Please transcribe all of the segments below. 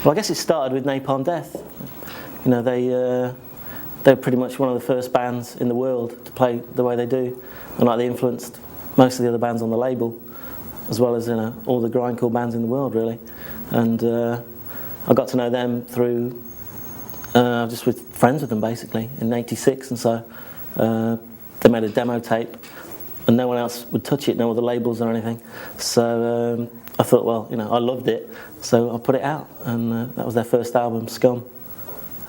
Well, I guess it started with Napalm Death. You know, they're pretty much one of the first bands in the world to play the way they do, and like they influenced most of the other bands on the label, as well as all the grindcore bands in the world, really. And I got to know them through just with friends with them basically in '86, and so they made a demo tape, and no one else would touch it, no other labels or anything. So I thought, well, you know, I loved it, so I put it out, and that was their first album, Scum.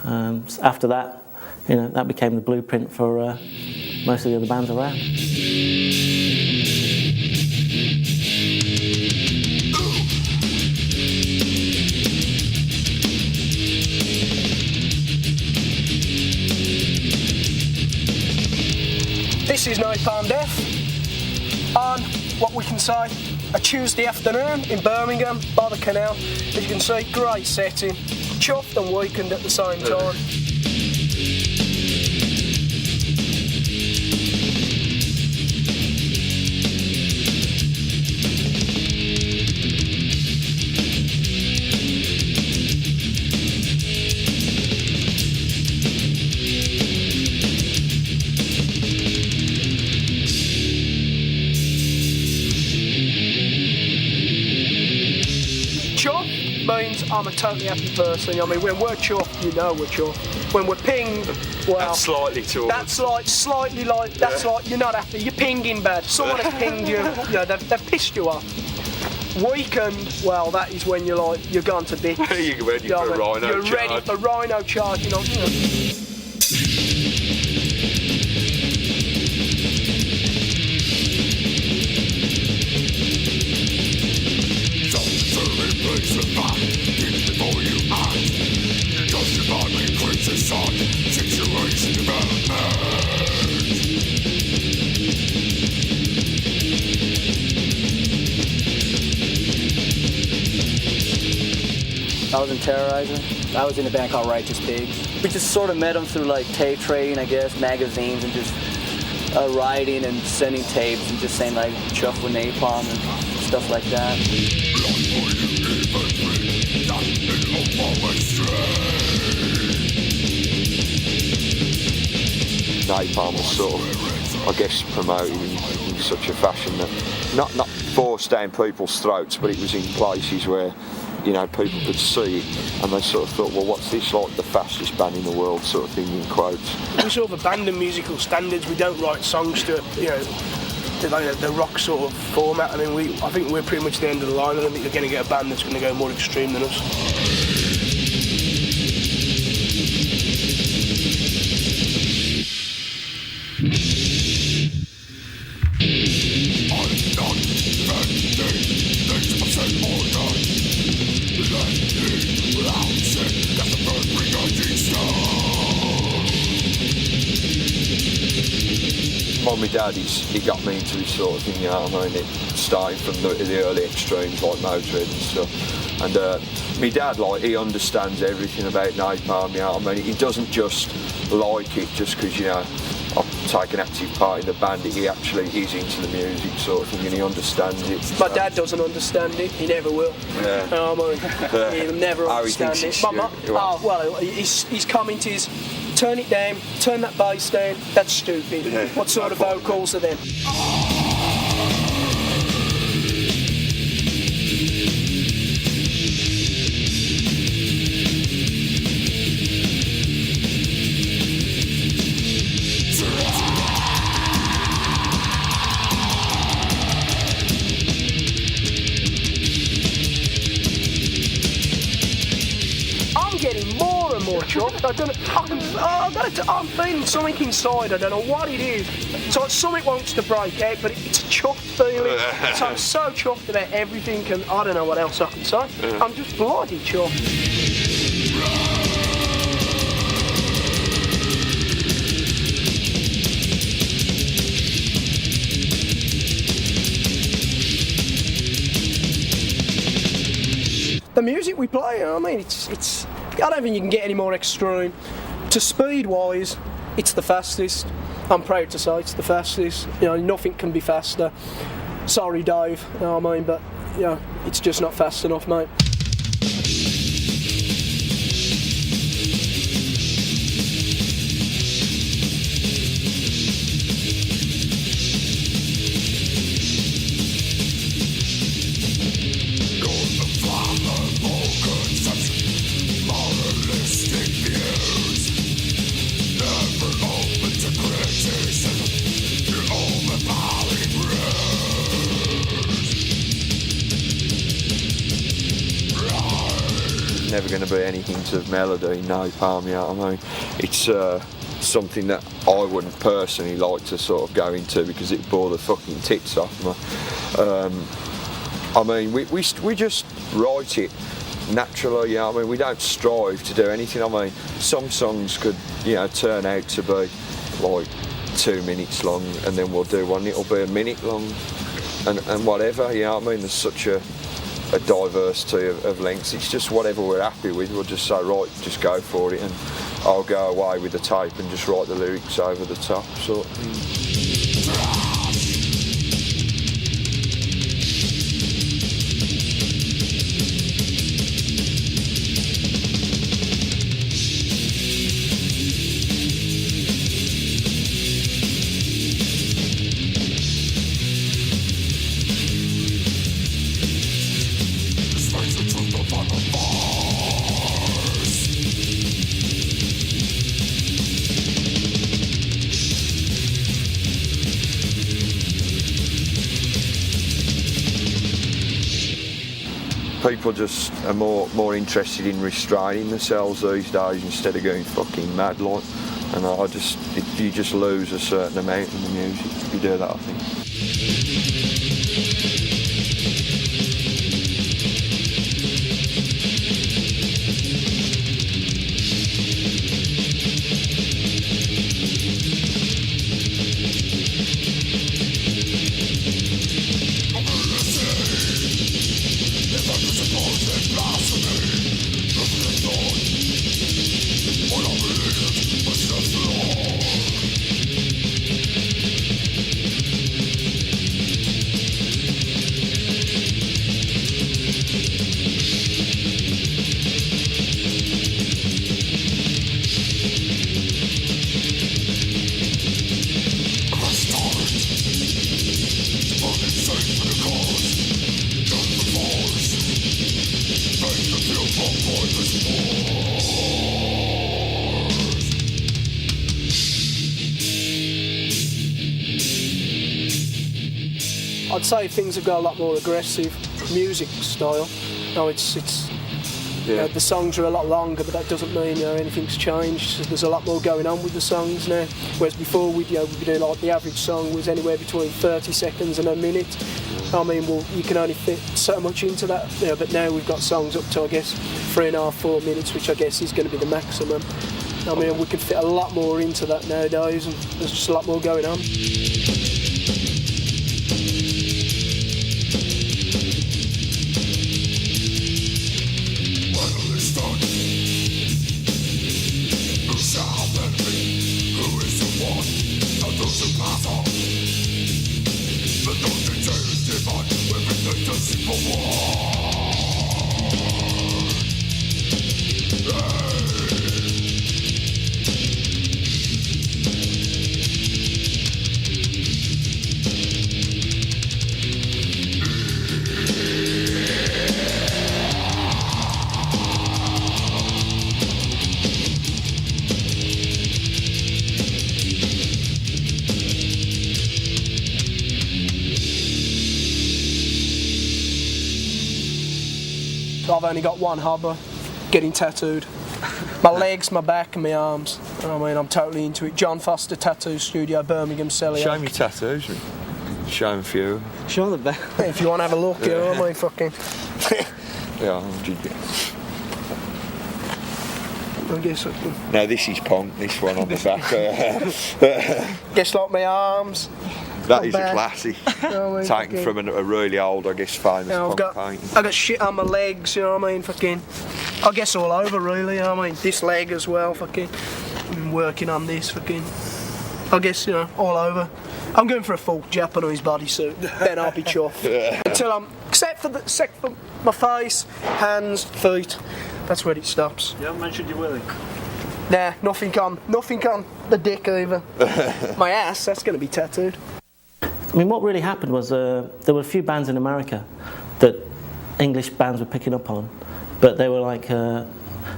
So after that, you know, that became the blueprint for most of the other bands around. This is Napalm Death on what we can say a Tuesday afternoon in Birmingham by the canal. As you can see, great setting, chuffed and weakened at the same time. Means I'm a totally happy person. I mean, when we're chuffed, you know we're chuffed. When we're pinged, well, that's slightly chuffed. That's like slightly like that's like you're not happy. You're pinging bad. Someone has pinged you. You know, they've pissed you off. Weakened, well, that is when you're like you're gone to bits. You're ready for a rhino charge. You're ready for rhino charge. You know. I was in Terrorizer. I was in a band called Righteous Pigs. We just sort of met them through like tape trading, I guess, magazines, and just writing and sending tapes and just saying like chuff with napalm and stuff like that. Napalm was sort of, I guess, promoted in such a fashion that not forced down people's throats, but it was in places where, you know, people could see it, and they sort of thought, well, what's this, like the fastest band in the world sort of thing, in quotes. We sort of abandon musical standards. We don't write songs to, you know, the rock sort of format. I mean, I think we're pretty much the end of the line. I don't think you're going to get a band that's going to go more extreme than us. My dad, he got me into this sort of thing, you know what I mean, starting from the early extremes like Motorhead and stuff. And my dad, like, he understands everything about napalm, you know what I mean. He doesn't just like it just because, you know, I've taken active part in the band. He actually is into the music sort of thing, and he understands it. My dad doesn't understand it. He never will. Yeah. He'll never understand it. Well, his comment is, turn it down, turn that bass down, that's stupid. Yeah, what sort of vocals are them? I'm feeling something inside, I don't know what it is. So something wants to break out, but it's a chuffed feeling. So I'm so chuffed about everything, and I don't know what else I can say. I'm just bloody chuffed. The music we play, I mean, it's. I don't think you can get any more extreme. To speed-wise, it's the fastest. I'm proud to say it's the fastest. You know, nothing can be faster. Sorry, Dave. You know what I mean, but you know, it's just not fast enough, mate. never going to be any hint of melody in Napalm, you know what I mean? It's something that I wouldn't personally like to sort of go into because it bore the fucking tits off me. I mean, we just write it naturally, you know what I mean? We don't strive to do anything. I mean, some songs could, you know, turn out to be like 2 minutes long, and then we'll do one, it'll be a minute long, and whatever, you know what I mean? There's such a diversity of lengths. It's just whatever we're happy with, we'll just say, right, just go for it, and I'll go away with the tape and just write the lyrics over the top, sort of thing. People just are more interested in restraining themselves these days instead of going fucking mad, like. And you just lose a certain amount in the music if you do that, I think. I'd say things have got a lot more aggressive music style. No, it's you know, the songs are a lot longer, but that doesn't mean, you know, anything's changed. So there's a lot more going on with the songs now. Whereas before, we'd be doing, like, the average song was anywhere between 30 seconds and a minute. I mean, well, you can only fit so much into that, you know, but now we've got songs up to, I guess, 3.5, 4 minutes, which I guess is going to be the maximum. I mean, we can fit a lot more into that nowadays, and there's just a lot more going on. I've only got one hobby, getting tattooed. My legs, my back and my arms. I mean, I'm totally into it. John Foster Tattoo Studio, Birmingham, Selly. Show me tattoos, mate. Show them a few. Show them the back. If you want to have a look, you know, I mean, fucking... Yeah, I guess I can... No, this is Punk, this one on the back. Guess like my arms. That is back. a classic. I mean, Taken from a really old, I guess, famous punk painting. I've got shit on my legs, you know what I mean, fucking... I guess all over, really, you know what I mean. This leg as well, fucking... I've been working on this, fucking... I guess, you know, all over. I'm going for a full Japanese bodysuit, then I'll be chuffed. Until I'm... Except for my face, hands, feet. That's where it stops. You haven't mentioned your willy. Nah, nothing on the dick either. My ass, that's going to be tattooed. I mean, what really happened was there were a few bands in America that English bands were picking up on, but they were like, I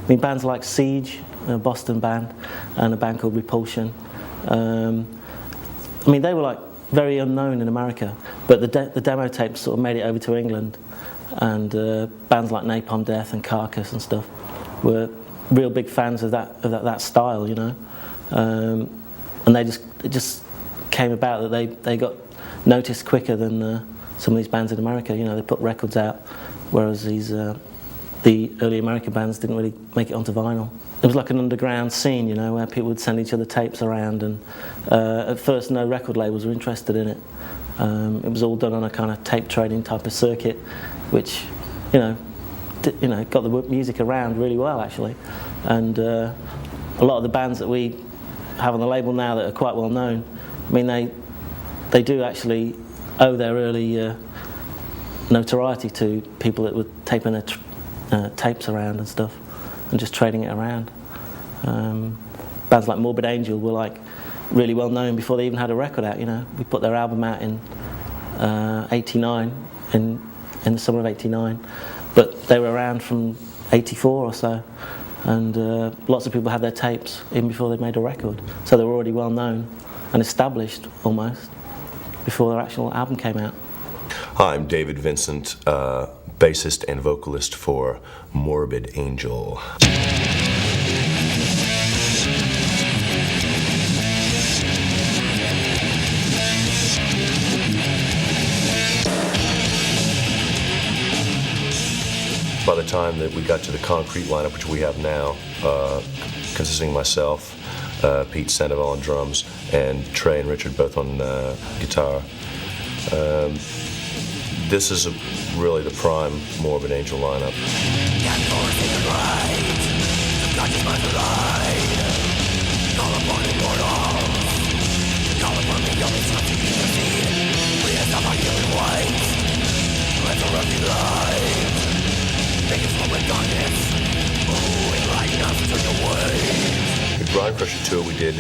mean, bands like Siege, a Boston band, and a band called Repulsion. I mean, they were like very unknown in America, but the demo tapes sort of made it over to England, and bands like Napalm Death and Carcass and stuff were real big fans of that style, you know, and it just came about that they got noticed quicker than some of these bands in America. You know, they put records out, whereas the early American bands didn't really make it onto vinyl. It was like an underground scene, you know, where people would send each other tapes around, and at first no record labels were interested in it. It was all done on a kind of tape trading type of circuit, which, you know, got the music around really well actually. And a lot of the bands that we have on the label now that are quite well known, I mean, they do actually owe their early notoriety to people that were taping their tapes around and stuff, and just trading it around. Bands like Morbid Angel were like really well known before they even had a record out. You know, we put their album out in '89, in the summer of '89, but they were around from '84 or so, and lots of people had their tapes even before they made a record, so they were already well known and established almost before their actual album came out. Hi, I'm David Vincent, bassist and vocalist for Morbid Angel. By the time that we got to the concrete lineup, which we have now, consisting of myself, Pete Sandoval on drums, and Trey and Richard both on guitar, this is really the prime Morbid Angel lineup. The Grind Crusher tour we did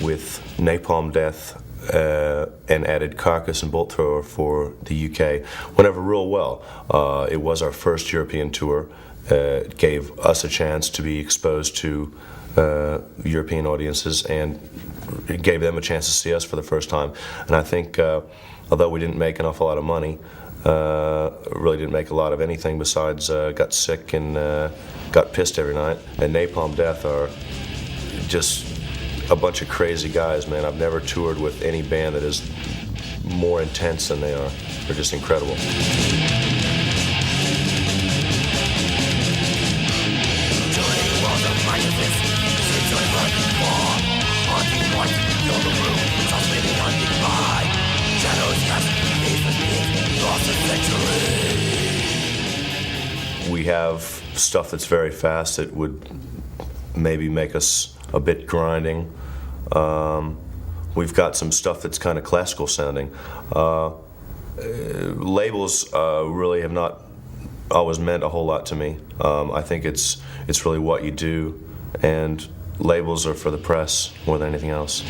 with Napalm Death and added Carcass and BOLTHROWER for the UK went over real well. It was our first European tour. It gave us a chance to be exposed to European audiences, and it gave them a chance to see us for the first time. And I think, although we didn't make an awful lot of money, really didn't make a lot of anything besides got sick and got pissed every night. And Napalm Death are just a bunch of crazy guys, man. I've never toured with any band that is more intense than they are. They're just incredible. We have stuff that's very fast that would maybe make us a bit grinding. We've got some stuff that's kind of classical sounding. Labels really have not always meant a whole lot to me. I think it's really what you do, and labels are for the press more than anything else.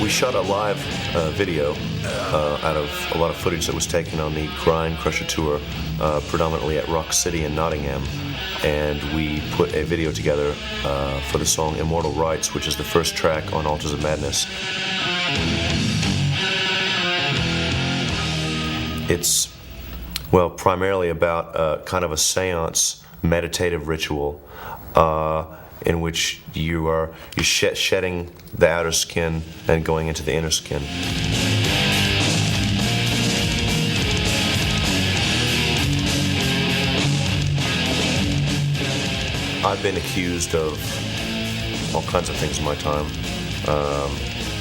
We shot a live video out of a lot of footage that was taken on the Grind Crusher tour, predominantly at Rock City in Nottingham, and we put a video together for the song Immortal Rights, which is the first track on Altars of Madness. It's, well, primarily about kind of a seance meditative ritual in which you're shedding the outer skin and going into the inner skin. I've been accused of all kinds of things in my time.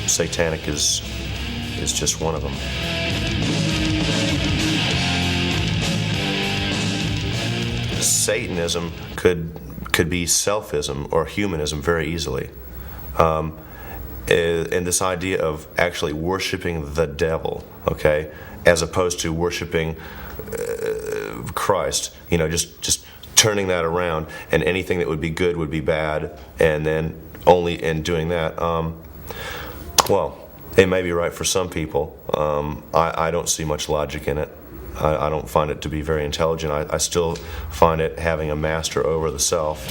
Satanic is just one of them. Satanism could be selfism or humanism very easily. And this idea of actually worshiping the devil, okay, as opposed to worshiping Christ, you know, just turning that around, and anything that would be good would be bad, and then only in doing that, well, It may be right for some people. I don't see much logic in it. I don't find it to be very intelligent. I still find it having a master over the self.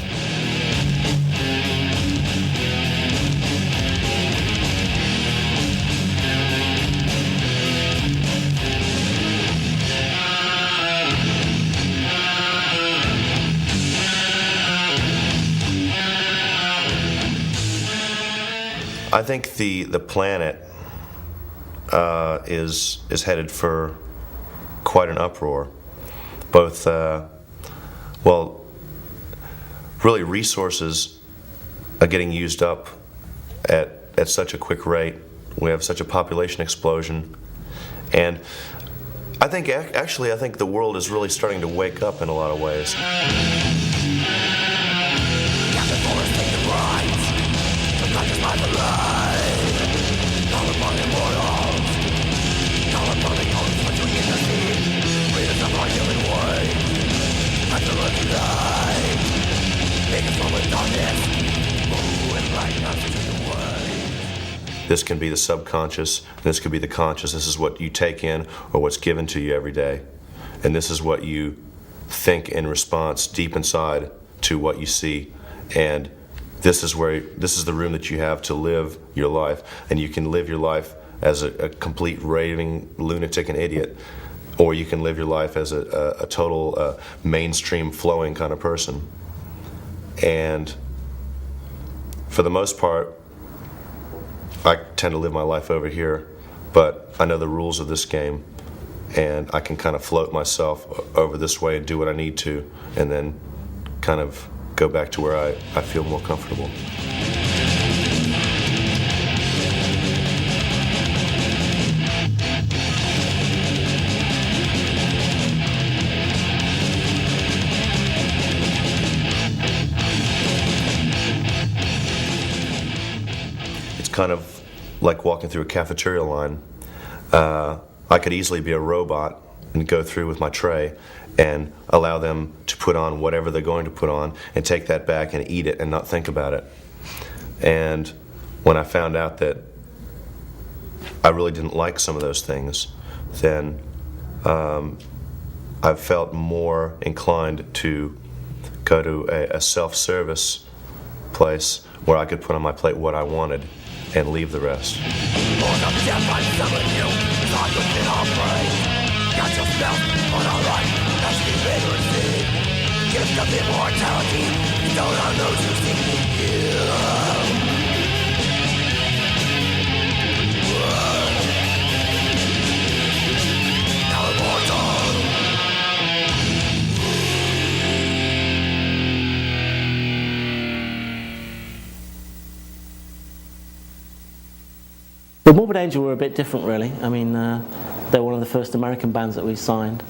I think the planet is headed for quite an uproar. Both, well, really resources are getting used up at such a quick rate. We have such a population explosion, and I think actually I think the world is really starting to wake up in a lot of ways. This can be the subconscious, and this could be the conscious. This is what you take in or what's given to you every day. And this is what you think in response deep inside to what you see. And this is the room that you have to live your life. And you can live your life as a complete raving lunatic and idiot, or you can live your life as a total mainstream flowing kind of person. And for the most part, I tend to live my life over here, but I know the rules of this game, and I can kind of float myself over this way and do what I need to, and then kind of go back to where I feel more comfortable. It's kind of like walking through a cafeteria line. I could easily be a robot and go through with my tray and allow them to put on whatever they're going to put on and take that back and eat it and not think about it. And when I found out that I really didn't like some of those things, then I felt more inclined to go to a self-service place where I could put on my plate what I wanted and leave the rest. But Morbid Angel were a bit different, really. I mean, they were one of the first American bands that we signed,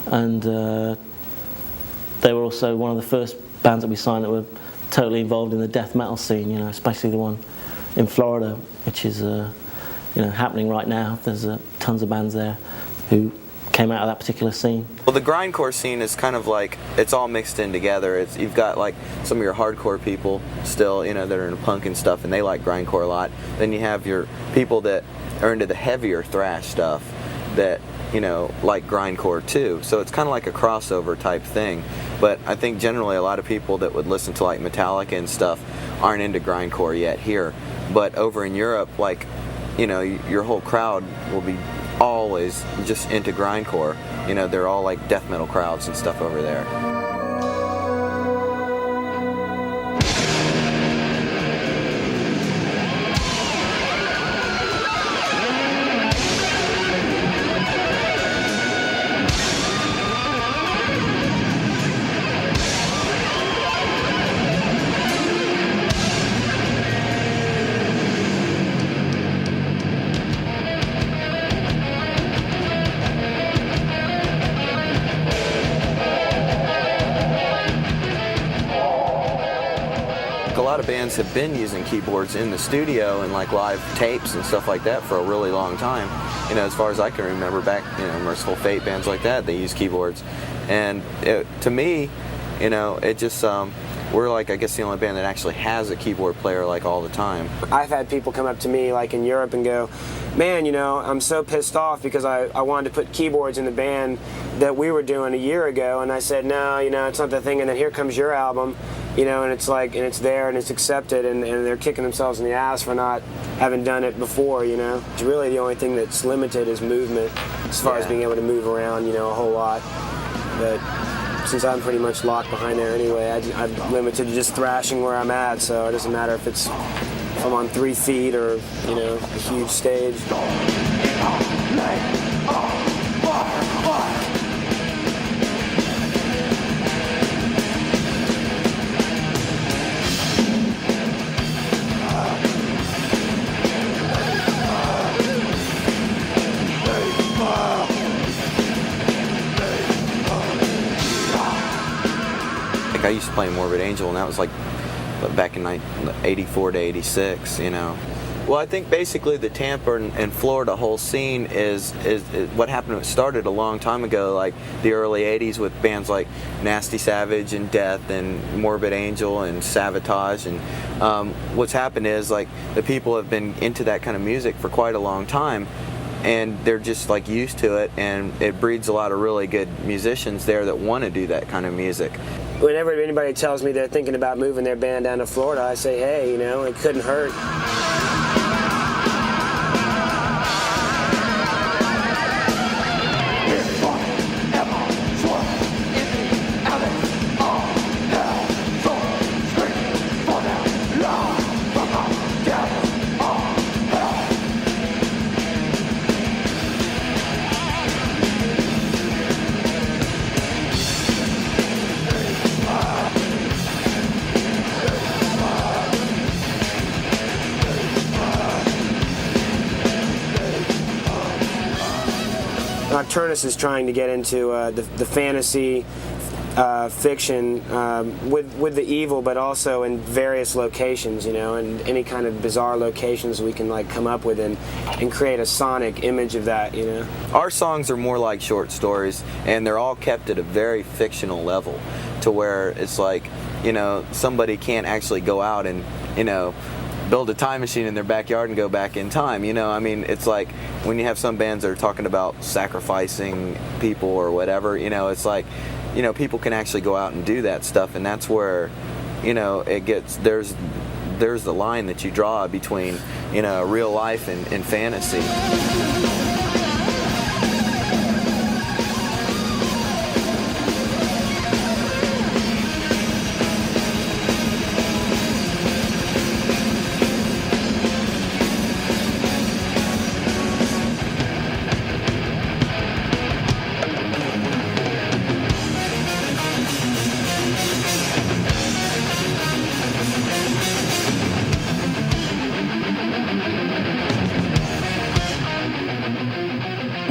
and they were also one of the first bands that we signed that were totally involved in the death metal scene, you know, especially the one in Florida, which is you know, happening right now. There's tons of bands there who came out of that particular scene. Well, the grindcore scene is kind of like, it's all mixed in together. You've got like some of your hardcore people still, you know, that are into punk and stuff, and they like grindcore a lot. Then you have your people that are into the heavier thrash stuff that, you know, like grindcore too. So it's kind of like a crossover type thing. But I think generally a lot of people that would listen to like Metallica and stuff aren't into grindcore yet here. But over in Europe, like, you know, your whole crowd will be always just into grindcore. You know, they're all like death metal crowds and stuff over there. A lot of bands have been using keyboards in the studio and like live tapes and stuff like that for a really long time. You know, as far as I can remember back, you know, Merciful Fate, bands like that, they use keyboards. And to me, you know, it just, we're like, I guess, the only band that actually has a keyboard player like all the time. I've had people come up to me like in Europe and go, man, you know, I'm so pissed off because I wanted to put keyboards in the band that we were doing a year ago, and I said, no, you know, it's not the thing, and then here comes your album, you know, and it's like, and it's there and it's accepted, and they're kicking themselves in the ass for not having done it before, you know. It's really the only thing that's limited is movement, as far as being able to move around, you know, a whole lot. But since I'm pretty much locked behind there anyway, I'm limited to just thrashing where I'm at, so it doesn't matter if I'm on 3 feet or, you know, a huge stage. I used to play Morbid Angel, and that was like back in 84 to 86, you know. Well, I think basically the Tampa and Florida whole scene is what happened. It started a long time ago, like the early 80s with bands like Nasty Savage and Death and Morbid Angel and Savatage. And what's happened is like the people have been into that kind of music for quite a long time, and they're just like used to it, and it breeds a lot of really good musicians there that want to do that kind of music. Whenever anybody tells me they're thinking about moving their band down to Florida, I say, hey, you know, it couldn't hurt. Nocturnus is trying to get into the fantasy fiction with the evil, but also in various locations, you know, and any kind of bizarre locations we can like come up with and create a sonic image of that, you know. Our songs are more like short stories, and they're all kept at a very fictional level, to where it's like, you know, somebody can't actually go out and, you know, build a time machine in their backyard and go back in time, you know. I mean, it's like when you have some bands that are talking about sacrificing people or whatever, you know, it's like, you know, people can actually go out and do that stuff, and that's where, you know, it gets, there's the line that you draw between, you know, real life and fantasy.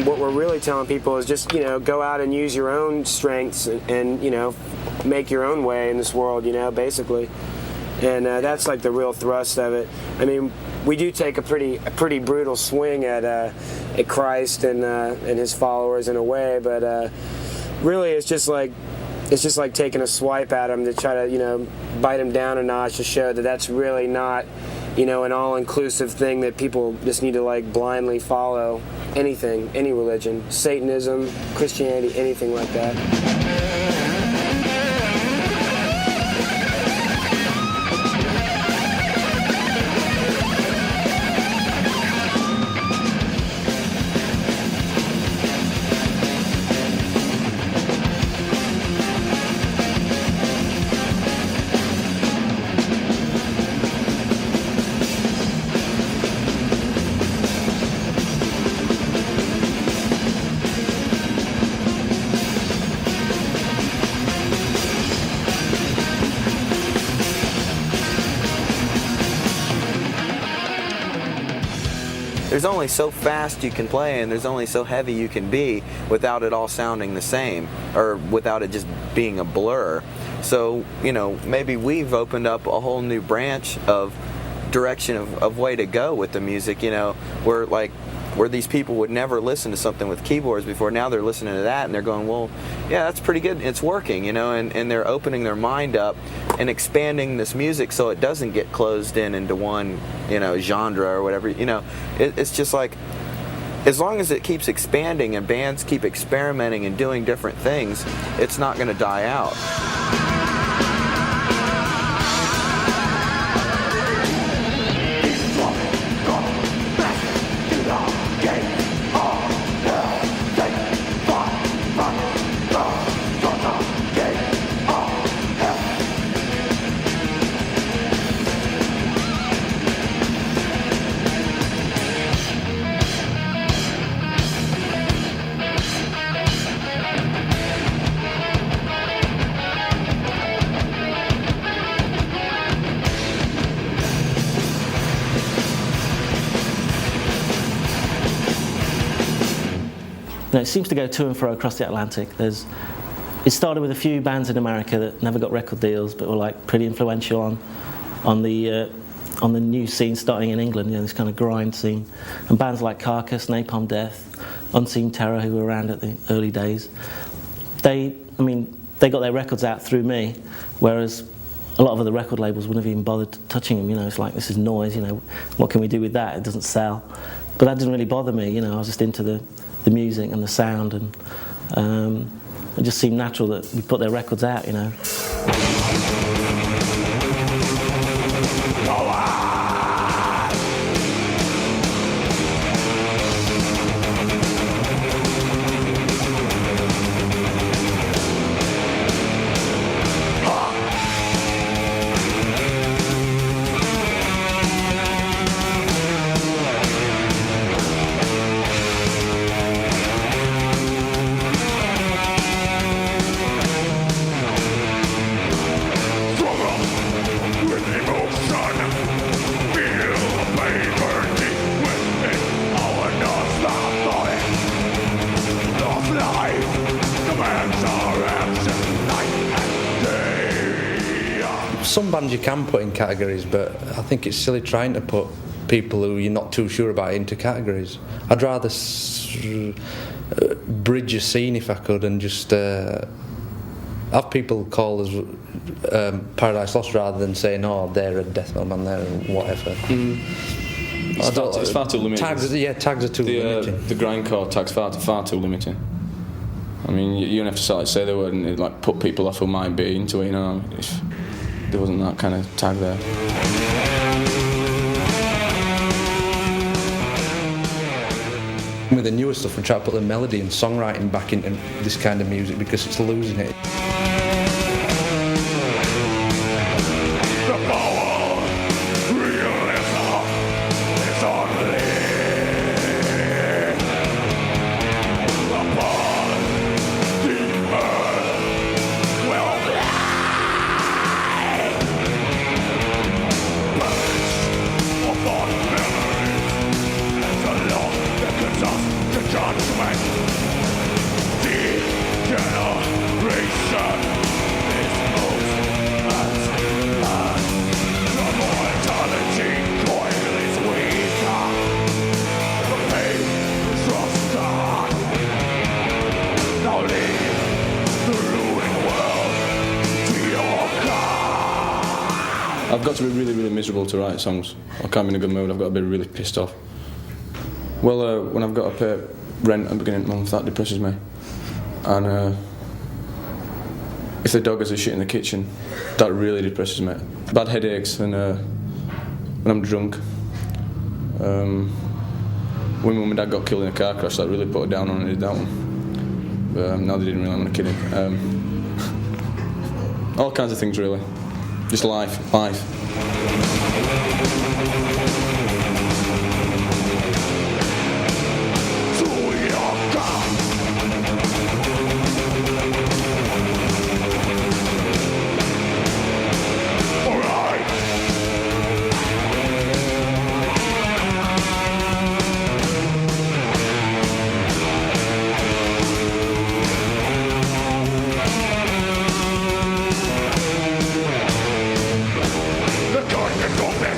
What we're really telling people is just, you know, go out and use your own strengths and you know, make your own way in this world, you know, basically. And that's like the real thrust of it. I mean, we do take a pretty brutal swing at Christ and his followers in a way, but really it's just like taking a swipe at them to try to, you know, bite them down a notch to show that that's really not, you know, an all-inclusive thing that people just need to like blindly follow. Anything, any religion, Satanism, Christianity, anything like that. There's only so fast you can play, and there's only so heavy you can be without it all sounding the same, or without it just being a blur. So, you know, maybe we've opened up a whole new branch of direction of way to go with the music. You know, we're like, where these people would never listen to something with keyboards before. Now they're listening to that and they're going, well, yeah, that's pretty good. It's working, you know, and they're opening their mind up and expanding this music so it doesn't get closed in into one, you know, genre or whatever. You know, it's just like, as long as it keeps expanding and bands keep experimenting and doing different things, it's not going to die out. It seems to go to and fro across the Atlantic. It started with a few bands in America that never got record deals, but were like pretty influential on the new scene starting in England. You know, this kind of grind scene, and bands like CARCASS, NAPALM Death, Unseen Terror, who were around at the early days. They got their records out through me, whereas a lot of other record labels wouldn't have even bothered touching them. You know, it's like, this is noise. You know, what can we do with that? It doesn't sell. But that didn't really bother me. You know, I was just into the music and the sound, and it just seemed natural that we put their records out, you know. Some bands you can put in categories, but I think it's silly trying to put people who you're not too sure about into categories. I'd rather bridge a scene if I could, and just have people call us Paradise Lost rather than saying, oh, they're a death metal band, they're whatever. It's far too limiting. Tags are too limiting. The grindcore tag's far too limiting. I mean, you don't have to sort of say the word and it, like, put people off who might be into it, you know, if there wasn't that kind of tag there. With the newer stuff, we try to put the melody and songwriting back into this kind of music because it's losing it. I've got to be really, really miserable to write songs. I can't be in a good mood, I've got to be really pissed off. Well, when I've got to pay rent at the beginning of the month, that depresses me. And if the dog has a shit in the kitchen, that really depresses me. Bad headaches and when I'm drunk. When Mum and Dad got killed in a car crash, that really put it down on it, that one. But no, they didn't really, I'm only kidding. All kinds of things, really. Just life. The darkness opens.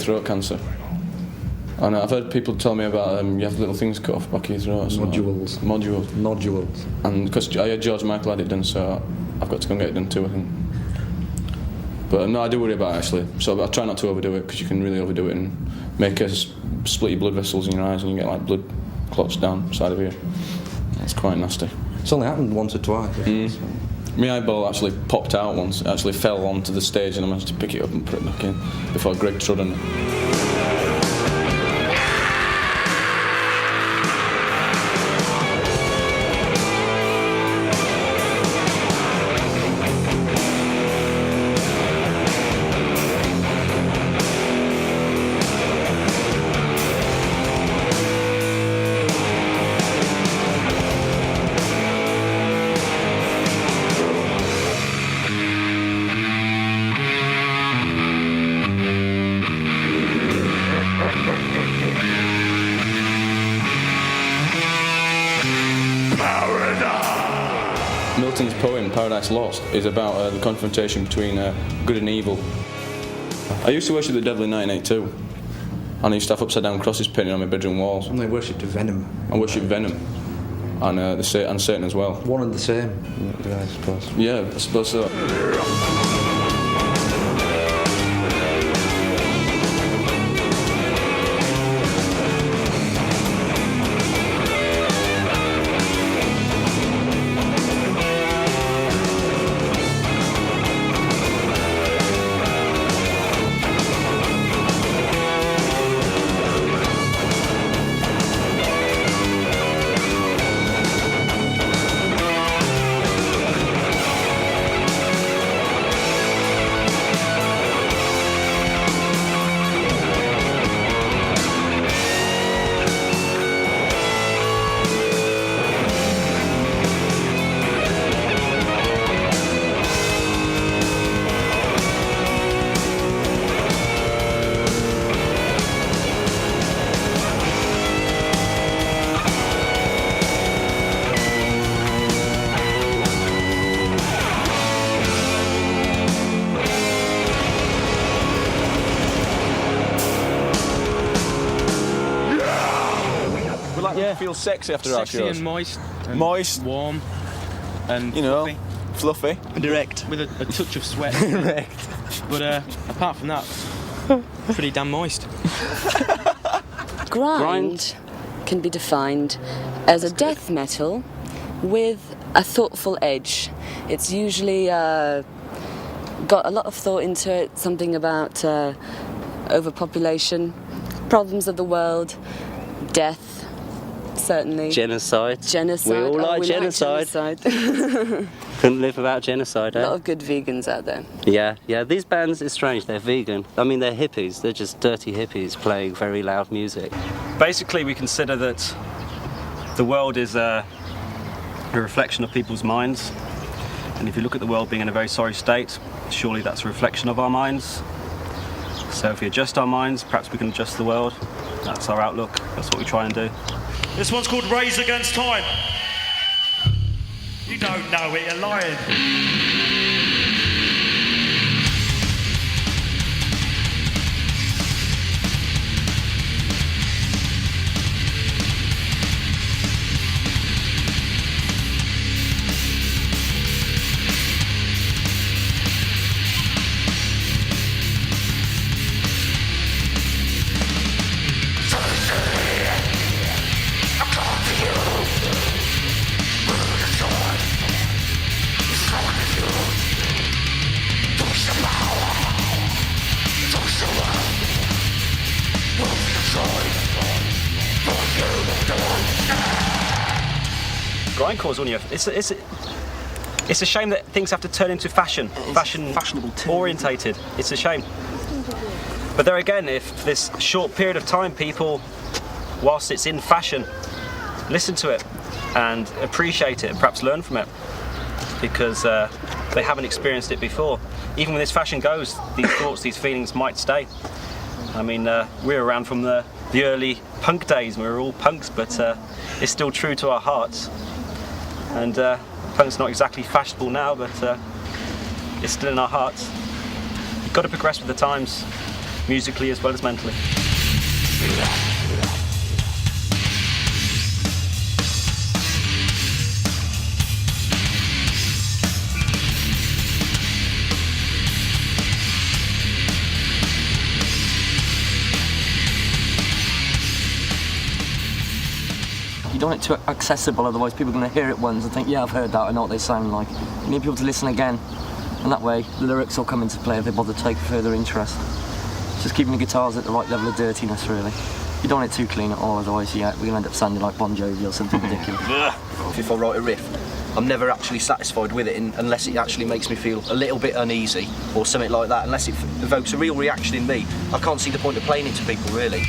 throat cancer. And I've heard people tell me about you have little things cut off the back of your throat. Nodules. Nodules. And because I heard George Michael had it done, so I've got to go and get it done too, I think. But no, I do worry about it actually. So I try not to overdo it, because you can really overdo it and make us split your blood vessels in your eyes, and you get like blood clots down the side of here. It's quite nasty. It's only happened once or twice. My eyeball actually popped out once. It actually fell onto the stage, and I managed to pick it up and put it back in before Greg trod on it. Milton's poem, Paradise Lost, is about the confrontation between good and evil. I used to worship the devil in 1982, and I used to have upside-down crosses painted on my bedroom walls. And they worshipped venom. I worship venom, and Satan as well. One and the same, I suppose. Yeah, I suppose so. Feel sexy after our shows. Sexy and moist. And moist. Warm. And fluffy. And direct. With a touch of sweat. Direct. But apart from that, pretty damn moist. Grind can be defined as a death metal with a thoughtful edge. It's usually got a lot of thought into it, something about overpopulation, problems of the world, death. Certainly. Genocide. We all like genocide. Couldn't live without genocide, eh? A lot of good vegans out there. Yeah. These bands, it's strange, they're vegan. I mean, they're hippies. They're just dirty hippies playing very loud music. Basically, we consider that the world is a reflection of people's minds. And if you look at the world being in a very sorry state, surely that's a reflection of our minds. So if we adjust our minds, perhaps we can adjust the world. That's our outlook. That's what we try and do. This one's called Raise Against Time. You don't know it, you're lying. Grindcore's only it's a shame that things have to turn into fashionable orientated. It's a shame. But there again, if this short period of time people, whilst it's in fashion, listen to it and appreciate it and perhaps learn from it, because they haven't experienced it before. Even when this fashion goes, these thoughts, these feelings might stay. I mean, we're around from the early punk days, we were all punks, but it's still true to our hearts. And punk's not exactly fashionable now, but it's still in our hearts. You've got to progress with the times. musically as well as mentally. You don't want it too accessible, otherwise people are going to hear it once and think, yeah, I've heard that, I know what they sound like. You need people to listen again, and that way the lyrics will come into play if they bother to take further interest. Just keeping the guitars at the right level of dirtiness, really. You don't want it too clean at all, otherwise yeah, we're going to end up sounding like Bon Jovi or something ridiculous. If I write a riff, I'm never actually satisfied with it unless it actually makes me feel a little bit uneasy or something like that. Unless it evokes a real reaction in me, I can't see the point of playing it to people, really.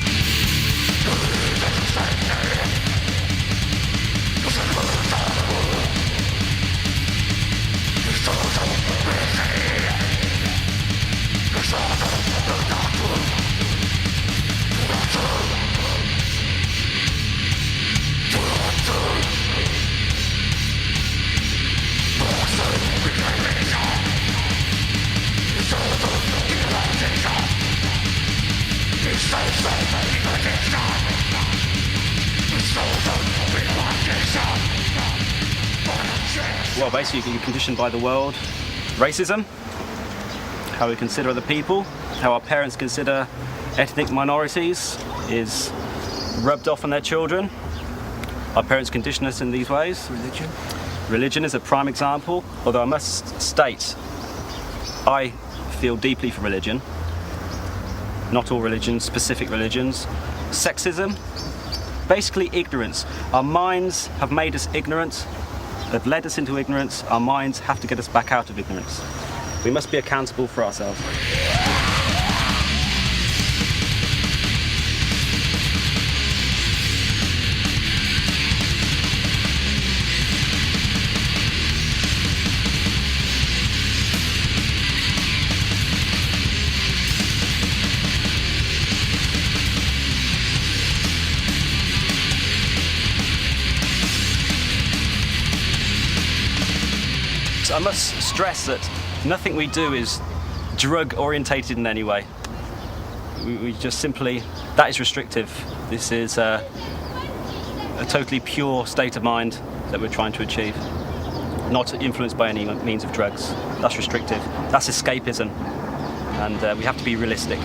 Well, basically you're conditioned by the world. Racism, how we consider other people, how our parents consider ethnic minorities is rubbed off on their children. Our parents condition us in these ways. Religion? Religion is a prime example, although I must state I feel deeply for religion. Not all religions, specific religions. Sexism, basically ignorance. Our minds have made us ignorant, have led us into ignorance. Our minds have to get us back out of ignorance. We must be accountable for ourselves. I must stress that nothing we do is drug orientated in any way. We just simply, that is restrictive. This is a totally pure state of mind that we're trying to achieve. Not influenced by any means of drugs. That's restrictive. That's escapism. And we have to be realistic.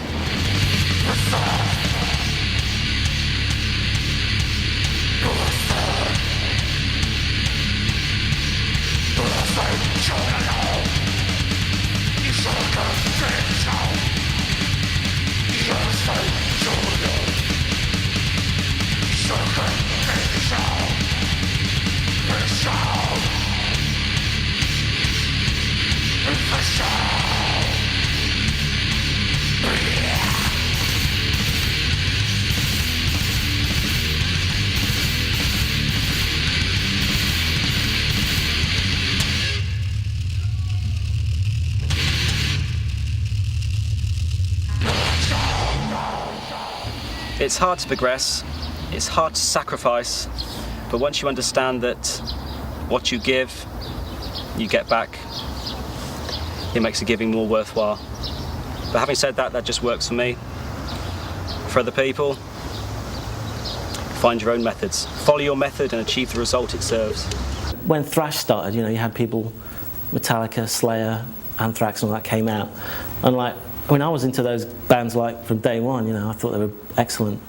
It's hard to progress, it's hard to sacrifice, but once you understand that what you give, you get back, it makes the giving more worthwhile. But having said that, that just works for me. For other people, find your own methods. Follow your method and achieve the result it serves. When thrash started, you had people, Metallica, Slayer, Anthrax, and all that came out, and I was into those bands from day one. I thought they were excellent,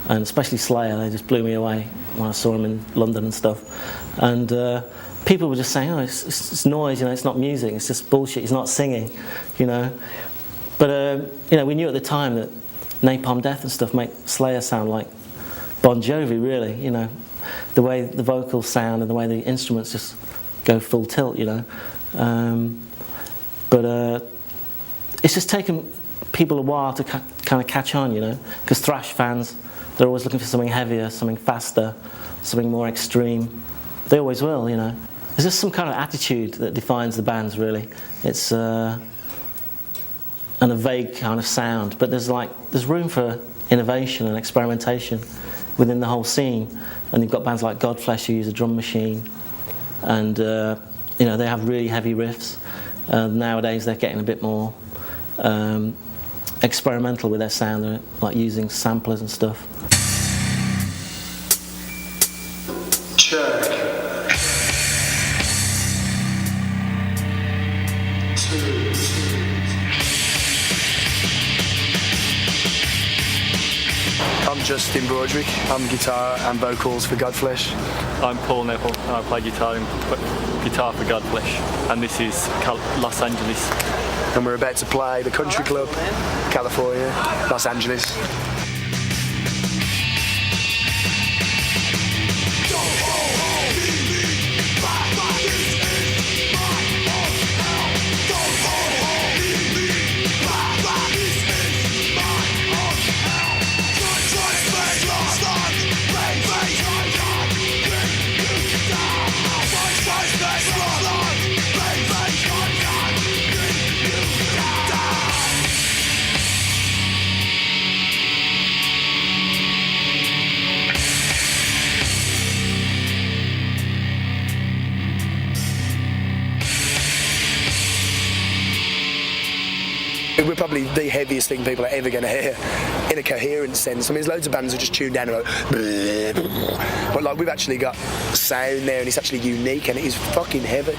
and especially Slayer. They just blew me away when I saw them in London and stuff. And people were just saying, "Oh, it's noise. It's not music. It's just bullshit. He's not singing." But we knew at the time that Napalm Death and stuff make Slayer sound like Bon Jovi. Really, the way the vocals sound and the way the instruments just go full tilt. But it's just taken people a while to kind of catch on, because thrash fans, they're always looking for something heavier, something faster, something more extreme. They always will, There's just some kind of attitude that defines the bands, really. It's and a vague kind of sound, but there's room for innovation and experimentation within the whole scene. And you've got bands like GODFLESH who use a drum machine, and they have really heavy riffs. Nowadays they're getting a bit more experimental with their sound. They're like using samplers and stuff. Check. 2. I'm Justin Broderick. I'm guitar and vocals for GODFLESH. I'm Paul Neville and I play guitar for GODFLESH, and this is Los Angeles. And we're about to play the Country Club, California, Los Angeles. We're probably the heaviest thing people are ever going to hear in a coherent sense. I mean, there's loads of bands who just tune down and go, but like we've actually got sound there and it's actually unique and it is fucking heavy.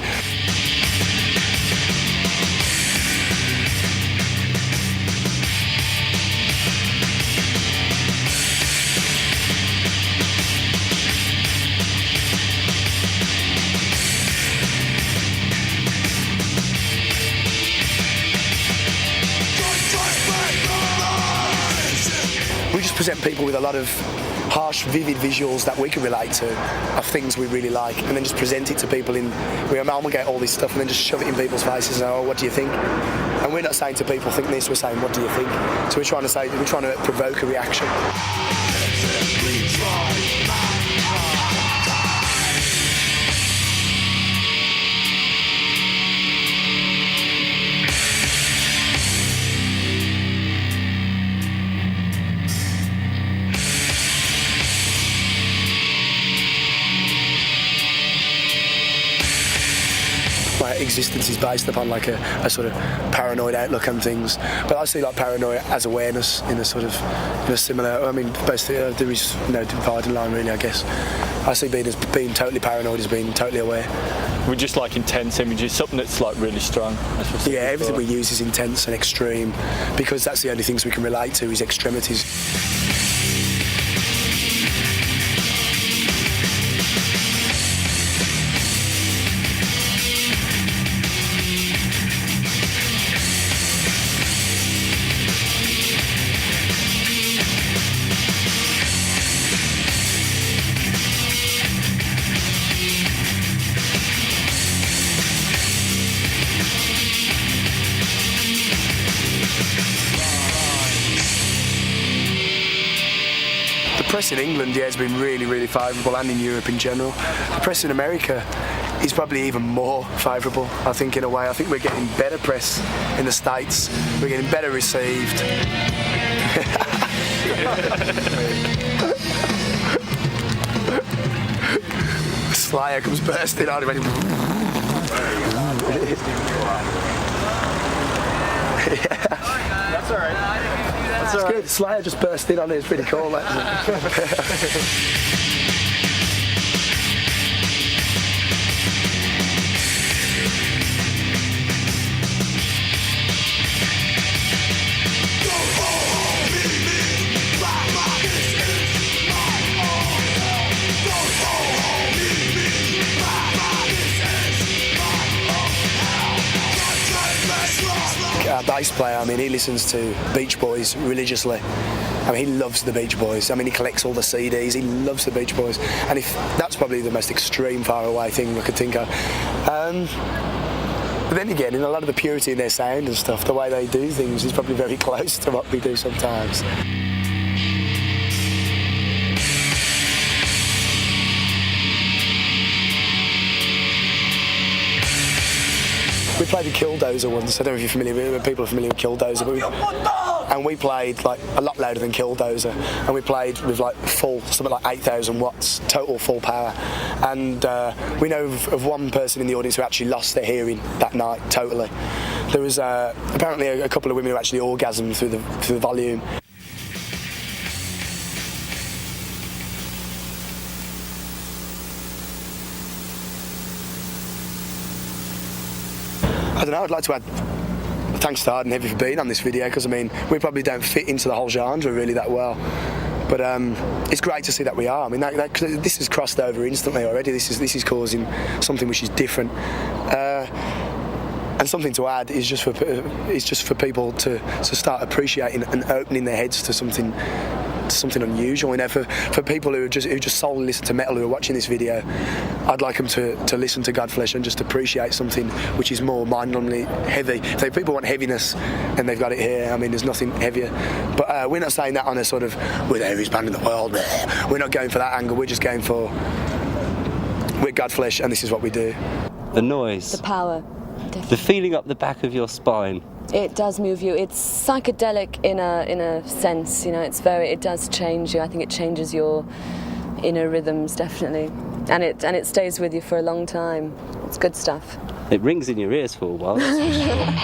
We just present people with a lot of harsh, vivid visuals that we can relate to, of things we really like, and then just present it to people we amalgamate all this stuff and then just shove it in people's faces and oh, what do you think? And we're not saying to people, think this, we're saying, what do you think? So we're trying to provoke a reaction. My existence is based upon like a sort of paranoid outlook on things, but I see like paranoia as awareness in a sort of similar. I mean, basically there is no dividing line really. I guess I see being totally paranoid as being totally aware. We just like intense images, something that's like really strong. Yeah, everything we use is intense and extreme because that's the only things we can relate to is extremities. The press in England, has been really, really favourable, and in Europe in general. The press in America is probably even more favourable, I think, in a way. I think we're getting better press in the States. We're getting better received. Slayer comes bursting out of it. That's alright. That's good. Slayer just burst in on it. It's pretty cool, that, isn't it? Our bass player, I mean, he listens to Beach Boys religiously. I mean, he loves the Beach Boys. I mean, he collects all the CDs. He loves the Beach Boys, and that's probably the most extreme, far away thing I could think of. But then again, in a lot of the purity in their sound and stuff, the way they do things is probably very close to what we do sometimes. We played with Killdozer once. I don't know if you're familiar with people are familiar with Killdozer, but we played like a lot louder than Killdozer, and we played with like something like 8,000 watts, total full power. And we know of one person in the audience who actually lost their hearing that night totally. There was apparently a couple of women who actually orgasmed through the volume. I don't know, I'd like to add thanks to Hard and Heavy for being on this video, because I mean, we probably don't fit into the whole genre really that well. But it's great to see that we are. I mean, this has crossed over instantly already. This is causing something which is different. And something to add is just for people to start appreciating and opening their heads to something unusual. You know, for people who just solely listen to metal who are watching this video, I'd like them to listen to Godflesh and just appreciate something which is more mind-numbingly heavy. If people want heaviness, and they've got it here. I mean, there's nothing heavier. But we're not saying that on a sort of, we're the heaviest band in the world. We're not going for that angle. We're just going for, we're Godflesh, and this is what we do. The noise. The power. Definitely. The feeling up the back of your spine. It does move you. It's psychedelic in a sense, you know. It does change you. I think it changes your inner rhythms, definitely, and it stays with you for a long time. It's good stuff. It rings in your ears for a while. That's for sure.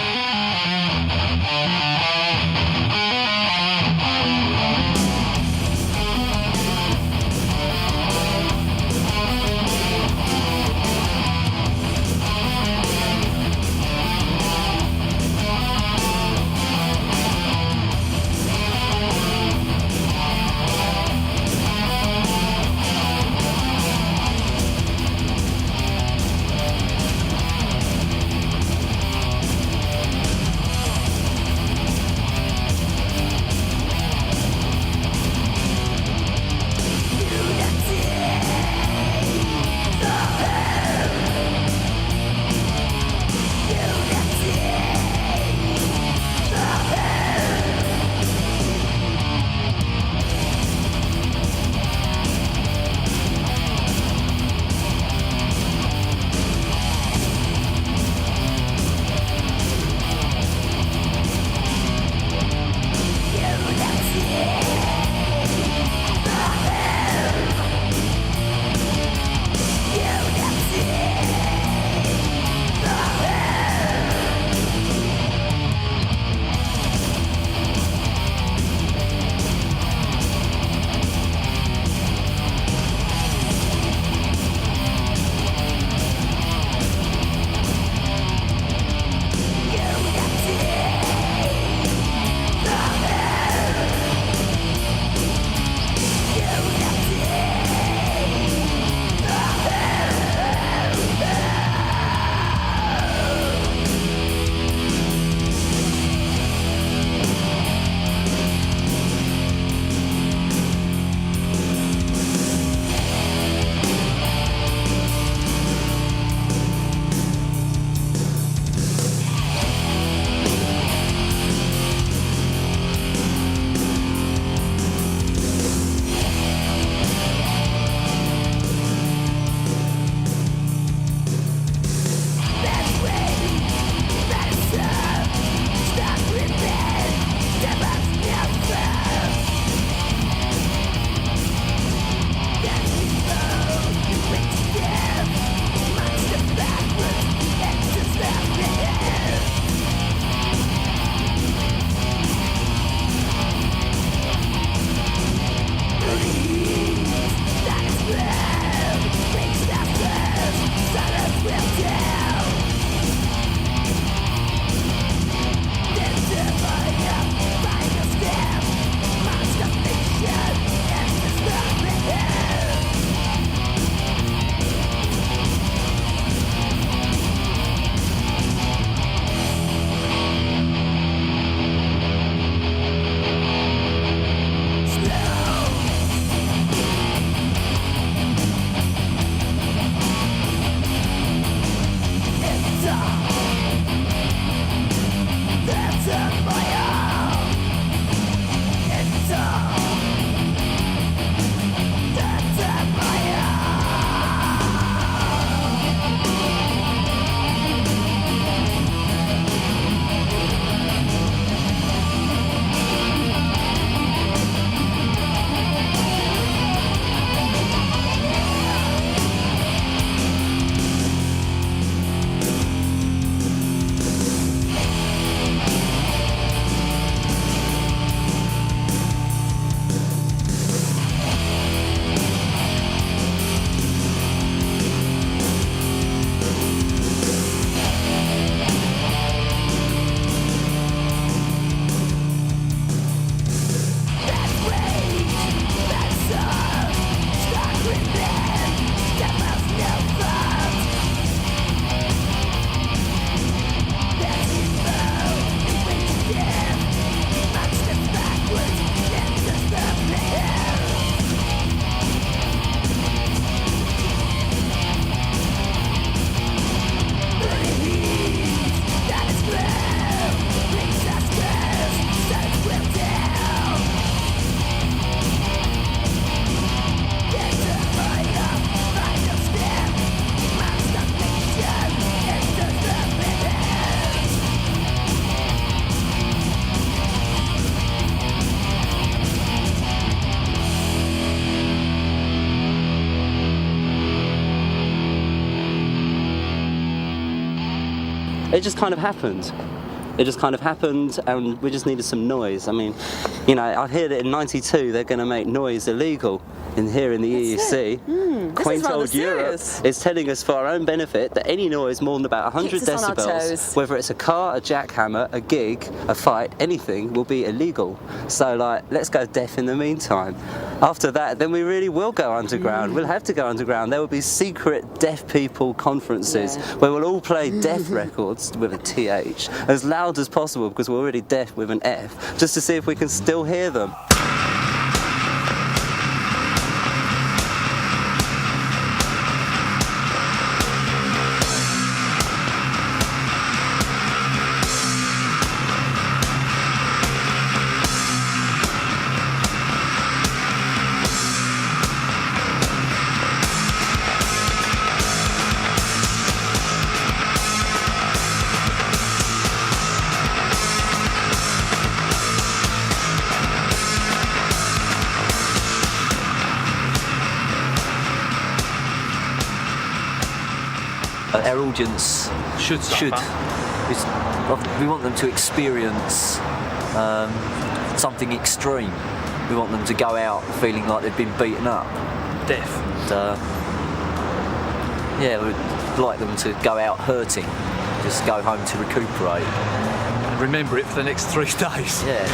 it just kind of happened. It just kind of happened, and we just needed some noise. I mean, you know, I hear that in '92 they're going to make noise illegal here in the EEC. Quaint old Europe is telling us for our own benefit that any noise more than about 100 decibels, whether it's a car, a jackhammer, a gig, a fight, anything, will be illegal. So, like, let's go deaf in the meantime. After that, then we really will go underground. We'll have to go underground. There will be secret deaf people conferences where we'll all play deaf records with a TH as loud as possible, because we're already deaf with an F, just to see if we can still hear them. Our audience should we want them to experience something extreme. We want them to go out feeling like they've been beaten up. Deaf. And, yeah, we'd like them to go out hurting, just go home to recuperate. And remember it for the next 3 days. Yeah.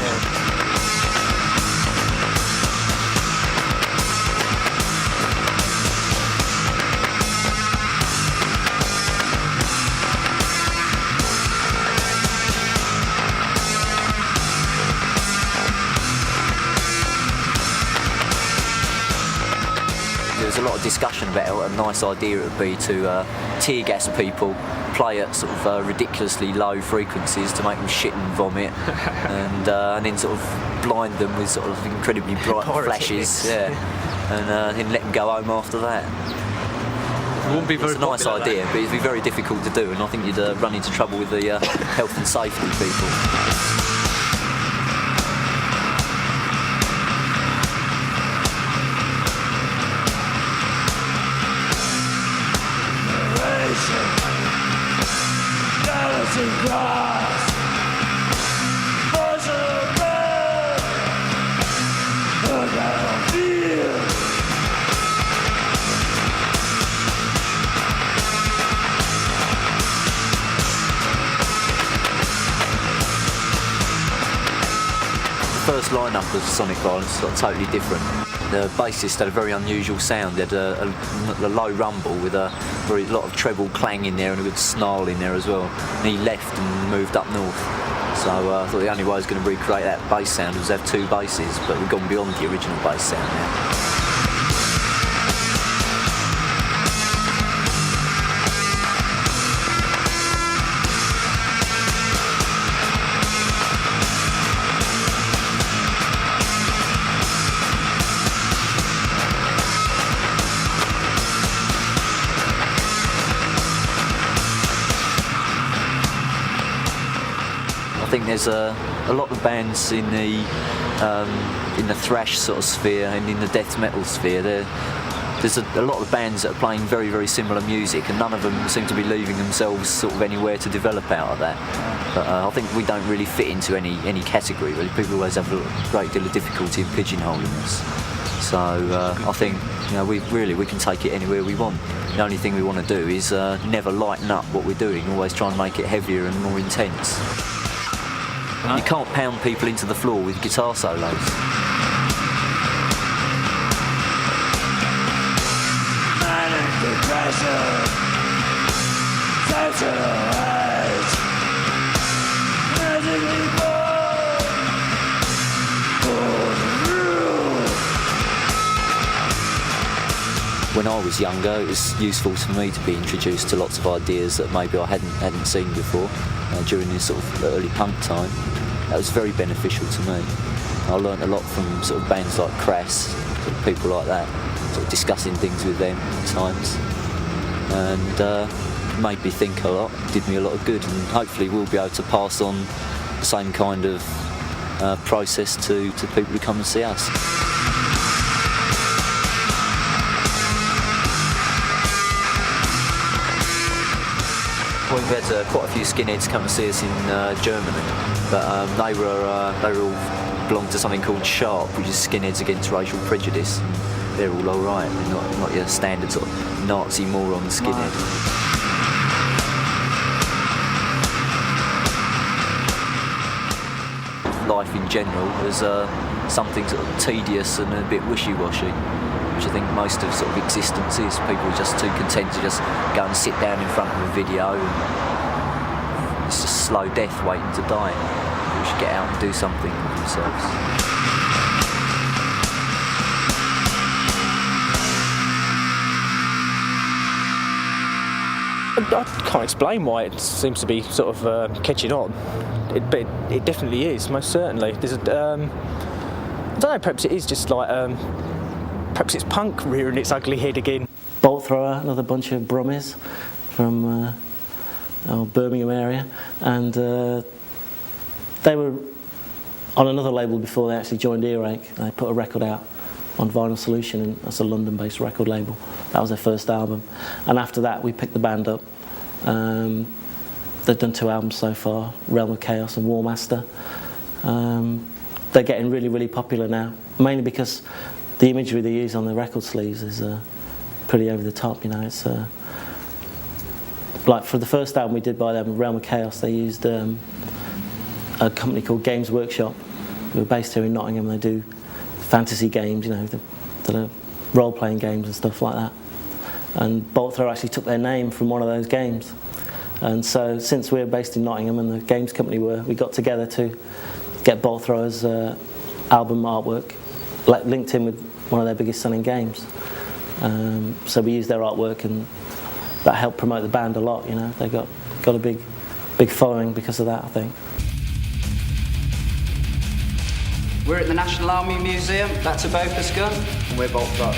There's a lot of discussion about what a nice idea it would be to tear gas people, play at sort of ridiculously low frequencies to make them shit and vomit, and then sort of blind them with sort of incredibly bright flashes, and then let them go home after that. It wouldn't be very It's a nice idea, but it'd be very difficult to do, and I think you'd run into trouble with the health and safety people. The first lineup of Sonic Violence was totally different. The bassist had a very unusual sound. He had a low rumble with a lot of treble clang in there and a good snarl in there as well. And he left and moved up north. So I thought the only way I was going to recreate that bass sound was have 2 basses, but we've gone beyond the original bass sound now. I think there's a lot of bands in the thrash sort of sphere and in the death metal sphere. There's a lot of bands that are playing very, very similar music, and none of them seem to be leaving themselves sort of anywhere to develop out of that. But I think we don't really fit into any category, really. People always have a great deal of difficulty in pigeonholing us. So I think, you know, we can take it anywhere we want. The only thing we want to do is never lighten up what we're doing, always try and make it heavier and more intense. You can't pound people into the floor with guitar solos. When I was younger, it was useful to me to be introduced to lots of ideas that maybe I hadn't seen before during this sort of early punk time. That was very beneficial to me. I learnt a lot from sort of bands like CARCASS, sort of people like that, sort of discussing things with them at times, and made me think a lot, did me a lot of good, and hopefully we'll be able to pass on the same kind of process to people who come and see us. Well, we've had quite a few skinheads come to see us in Germany, but they all belong to something called SHARP, which is Skinheads Against Racial Prejudice. They're all alright, they're not your standard sort of Nazi moron skinhead. Life in general is something sort of tedious and a bit wishy-washy, which I think most of sort of existence is. People are just too content to just go and sit down in front of a video, and it's just slow death waiting to die. People should get out and do something with themselves. I can't explain why it seems to be sort of catching on, but it definitely is, most certainly. There's I don't know, perhaps it is just like, perhaps it's punk rearing its ugly head again. BOLTHROWER, another bunch of Brummies from our Birmingham area, and they were on another label before they actually joined Earache. They put a record out on Vinyl Solution, and that's a London-based record label. That was their first album, and after that we picked the band up. They've done 2 albums so far, Realm of Chaos and War Master. They're getting really, really popular now, mainly because the imagery they use on the record sleeves is pretty over the top. You know, it's like for the first album we did by them, Realm of Chaos, they used a company called Games Workshop, who are based here in Nottingham. They do fantasy games, you know, that are role-playing games and stuff like that. And BOLTHROWER actually took their name from one of those games. And so, since we're based in Nottingham and the games company were, we got together to get BOLTHROWER's album artwork linked in with one of their biggest selling games. So we used their artwork, and that helped promote the band a lot. You know, they got a big following because of that, I think. We're at the National Army Museum. That's a Bofors gun, and we're BOLTHROWER.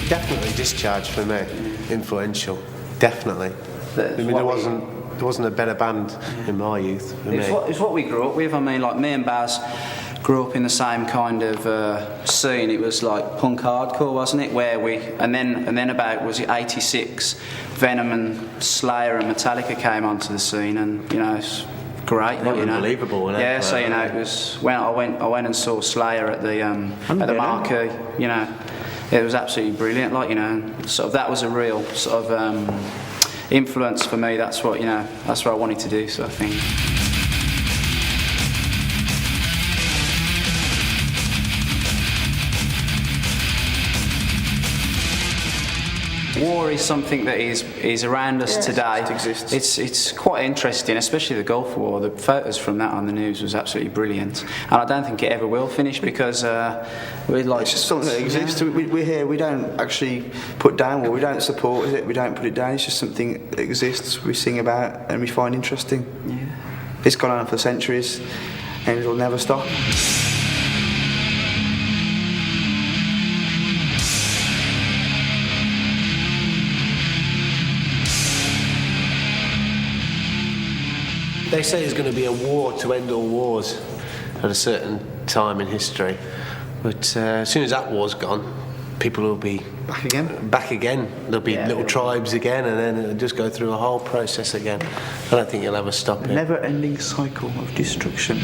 Definitely Discharge for me, influential, definitely. I mean, there wasn't a better band in my youth for me. It's what we grew up with. I mean, like me and Baz grew up in the same kind of scene. It was like punk hardcore, wasn't it? Where and then about, was it 86, Venom and Slayer and Metallica came onto the scene, and you know, it's great. That was unbelievable, wasn't it? Yeah, so you know, it was when I went and saw Slayer at the Marquee. You know, it was absolutely brilliant. Like, you know, sort of that was a real sort of influence for me. That's what, you know, that's what I wanted to do, sort of thing. War is something that is around us today. It exists. It's quite interesting, especially the Gulf War. The photos from that on the news was absolutely brilliant, and I don't think it ever will finish because we like. It's just something that exists. Yeah. We're here. We don't actually put down war. We don't support it. We don't put it down. It's just something that exists. We sing about and we find interesting. Yeah. It's gone on for centuries, and it'll never stop. They say there's going to be a war to end all wars at a certain time in history, but as soon as that war's gone, people will be back again. There'll be little tribes again, and then it'll just go through a whole process again. I don't think you'll ever stop it. Never-ending cycle of destruction.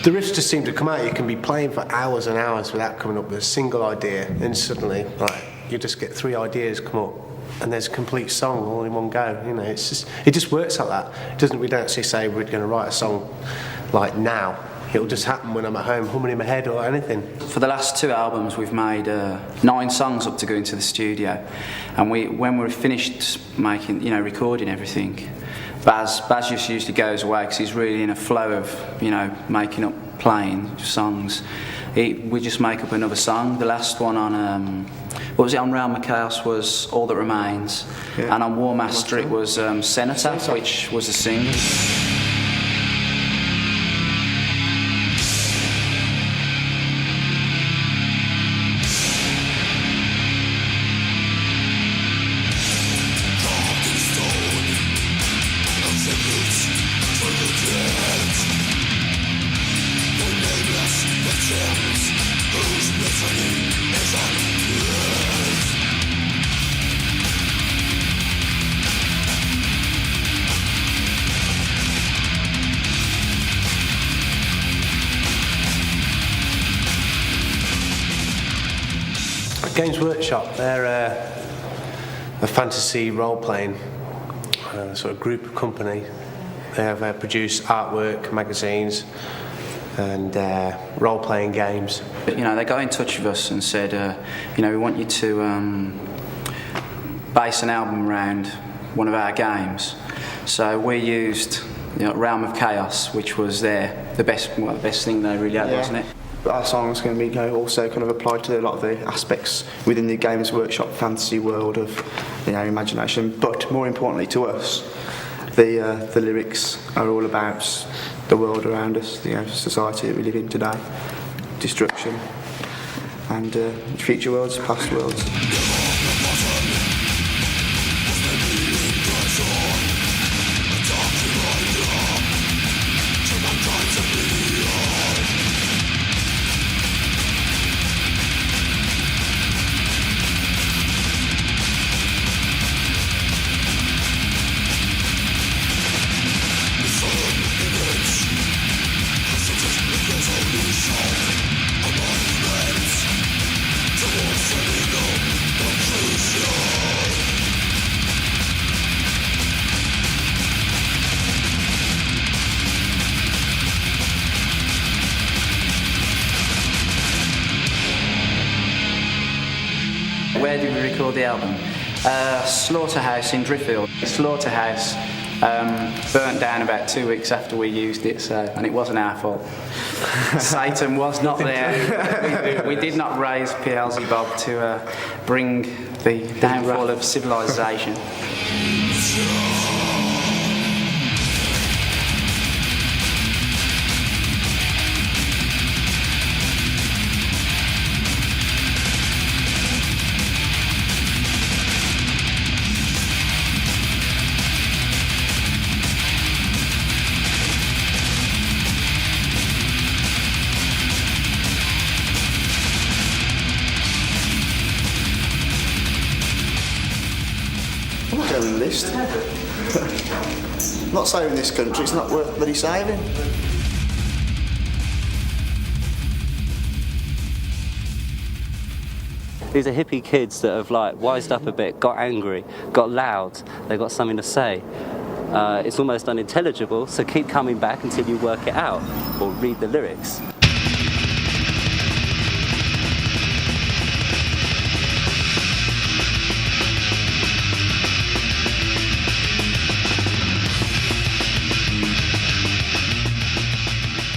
The riffs just seem to come out. You can be playing for hours and hours without coming up with a single idea, and suddenly, you just get 3 ideas come up and there's a complete song all in one go. You know, it just works like that. We don't actually say we're going to write a song like now. It'll just happen when I'm at home humming in my head or anything. For the last 2 albums, we've made 9 songs up to go into the studio, and when we're finished making, recording everything, Baz just usually goes away because he's really in a flow of, making up, playing songs. We just make up another song. The last one on, on Realm of Chaos was All That Remains, and on War Master it was Cenotaph, which was a single. Games Workshop, they're a fantasy role-playing sort of group company. They have produced artwork, magazines, and role-playing games. They got in touch with us and said, we want you to base an album around one of our games. So we used Realm of Chaos, which was the best thing they really had, wasn't it? Our song's going to be also kind of applied to a lot of the aspects within the Games Workshop fantasy world of imagination, but more importantly to us, the lyrics are all about the world around us, the society that we live in today, destruction, and future worlds, past worlds. Where did we record the album? Slaughterhouse in Driffield. Slaughterhouse burnt down about 2 weeks after we used it, and it wasn't our fault. Satan was not there. We did not raise Beelzebub to bring the downfall of civilization. In the list. Not saving this country, it's not worth bloody saving. These are hippie kids that have wised up a bit, got angry, got loud, they've got something to say. It's almost unintelligible, so keep coming back until you work it out or read the lyrics.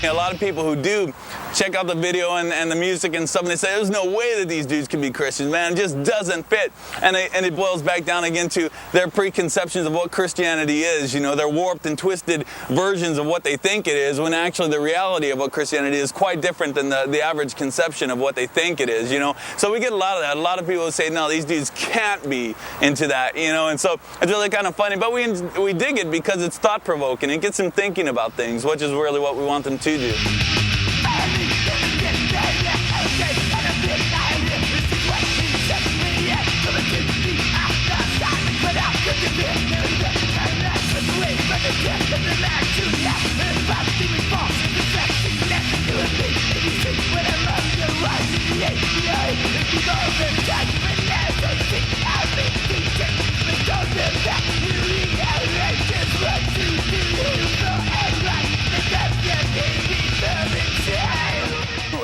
A lot of people who do check out the video and the music and stuff, and they say there's no way that these dudes can be Christians, man. It just doesn't fit. And it boils back down again to their preconceptions of what Christianity is. Their warped and twisted versions of what they think it is, when actually the reality of what Christianity is quite different than the average conception of what they think it is. So we get a lot of that. A lot of people say, no, these dudes can't be into that. And so it's really kind of funny, but we dig it because it's thought-provoking. It gets them thinking about things, which is really what we want them to do. When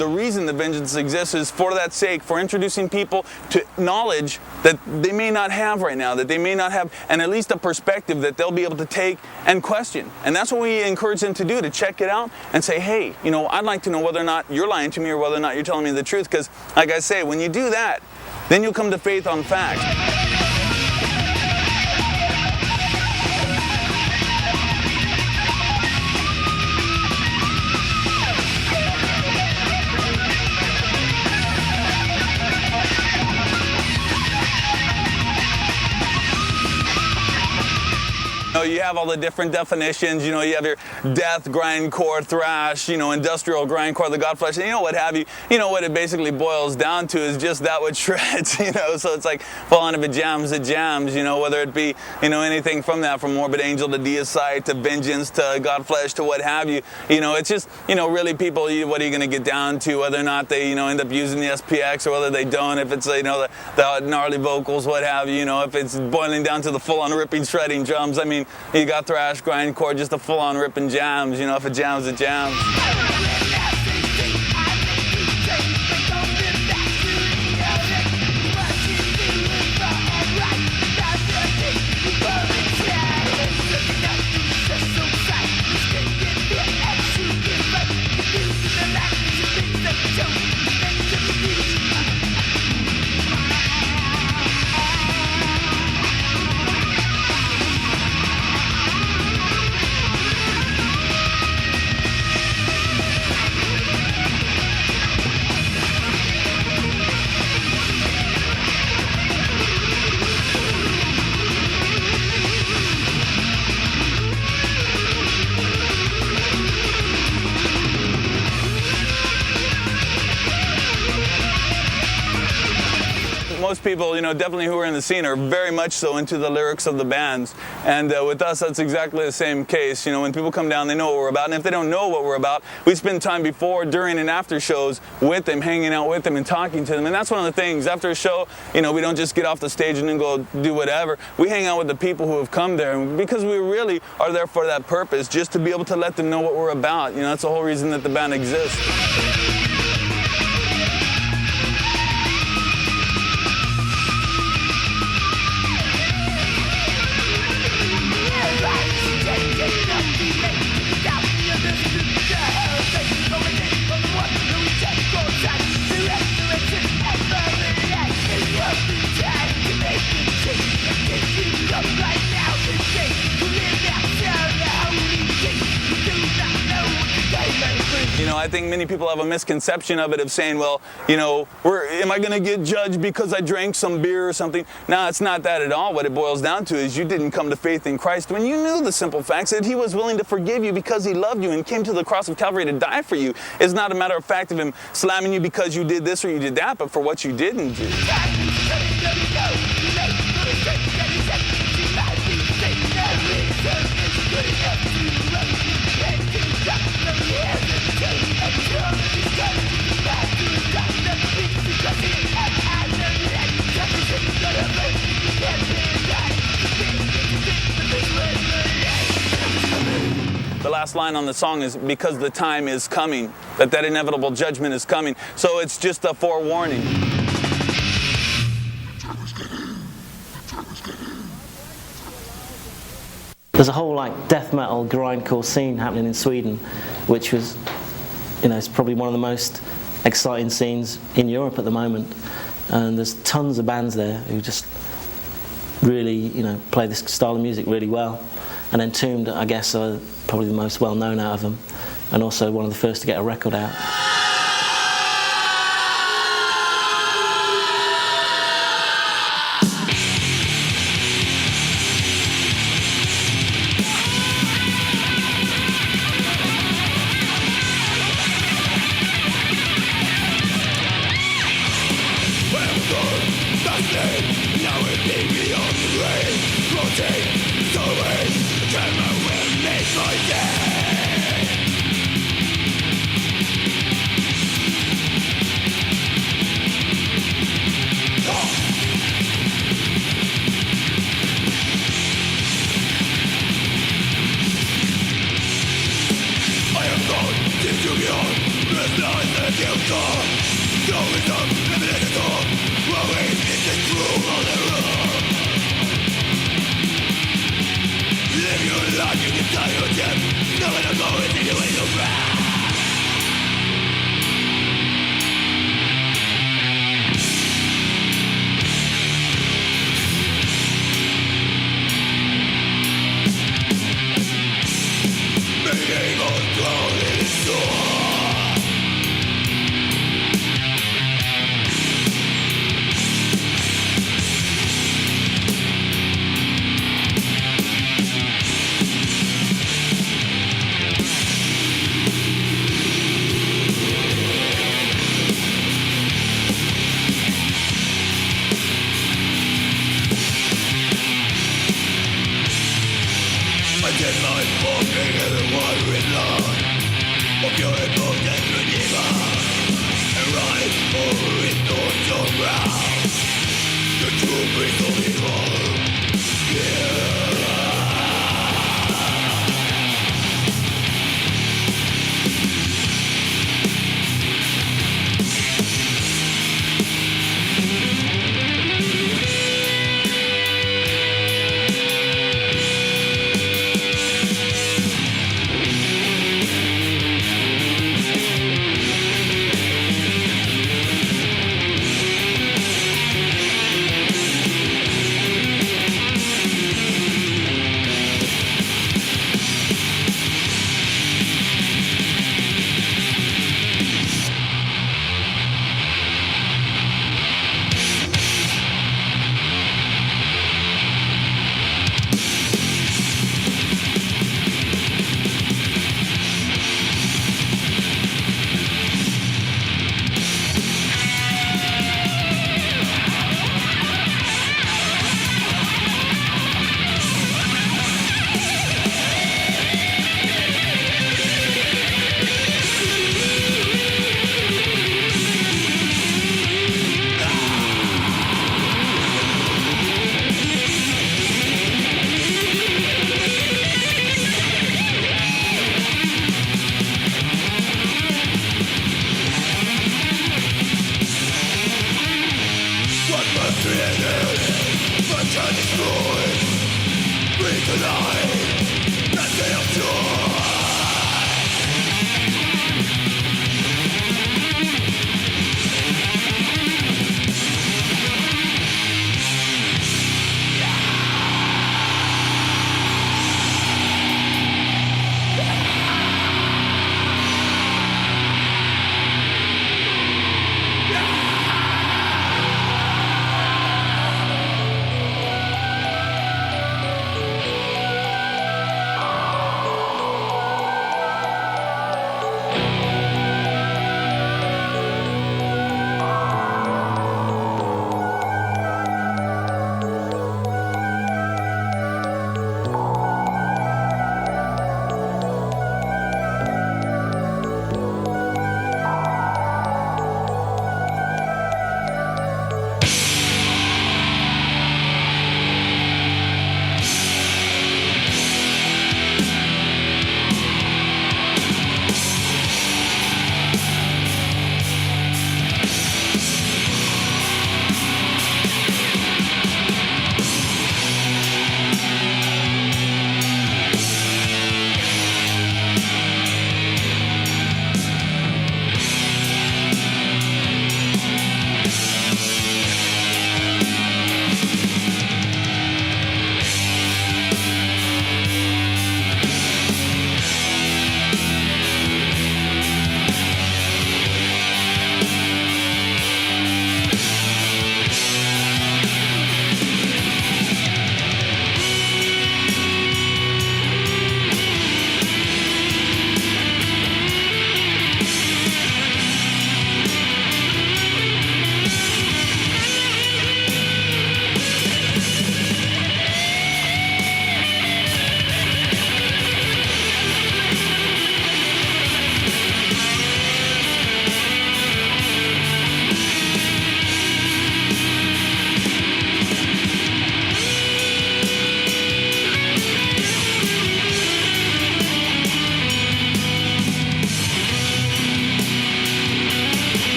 the reason the Vengeance exists is for that sake, for introducing people to knowledge that they may not have right now, that they may not have, and at least a perspective that they'll be able to take and question. And that's what we encourage them to do, to check it out and say, hey, you know, I'd like to know whether or not you're lying to me or whether or not you're telling me the truth. Because, like I say, when you do that, then you'll come to faith on fact. You have all the different definitions, you know, you have your death, grindcore, thrash, you know, industrial grindcore, the Godflesh, and you know what have you. You know what it basically boils down to is just that which shreds, you know, so it's like falling if it jams, you know, whether it be, you know, anything from that, from Morbid Angel to Deicide to Vengeance to Godflesh to what have you. You know, it's just, you know, really people, what are you going to get down to, whether or not they, you know, end up using the SPX or whether they don't, if it's, you know, the gnarly vocals, what have you, you know, if it's boiling down to the full-on ripping, shredding drums. I mean, you got thrash, grindcore, just a full-on ripping jams. You know, if it jams, it jams. Most people, you know, definitely who are in the scene are very much so into the lyrics of the bands. And with us, that's exactly the same case. You know, when people come down, they know what we're about. And if they don't know what we're about, we spend time before, during, and after shows with them, hanging out with them and talking to them. And that's one of the things. After a show, you know, we don't just get off the stage and then go do whatever. We hang out with the people who have come there because we really are there for that purpose, just to be able to let them know what we're about. You know, that's the whole reason that the band exists. You know, I think many people have a misconception of it, of saying, well, you know, am I going to get judged because I drank some beer or something? No, it's not that at all. What it boils down to is you didn't come to faith in Christ when you knew the simple facts that he was willing to forgive you because he loved you and came to the cross of Calvary to die for you. It's not a matter of fact of him slamming you because you did this or you did that, but for what you didn't do. The last line on the song is, because the time is coming, that inevitable judgment is coming. So it's just a forewarning. There's a whole like death metal grindcore scene happening in Sweden, which was, you know, it's probably one of the most exciting scenes in Europe at the moment. And there's tons of bands there who just really, you know, play this style of music really well. And Entombed, I guess, are probably the most well known out of them, and also one of the first to get a record out. You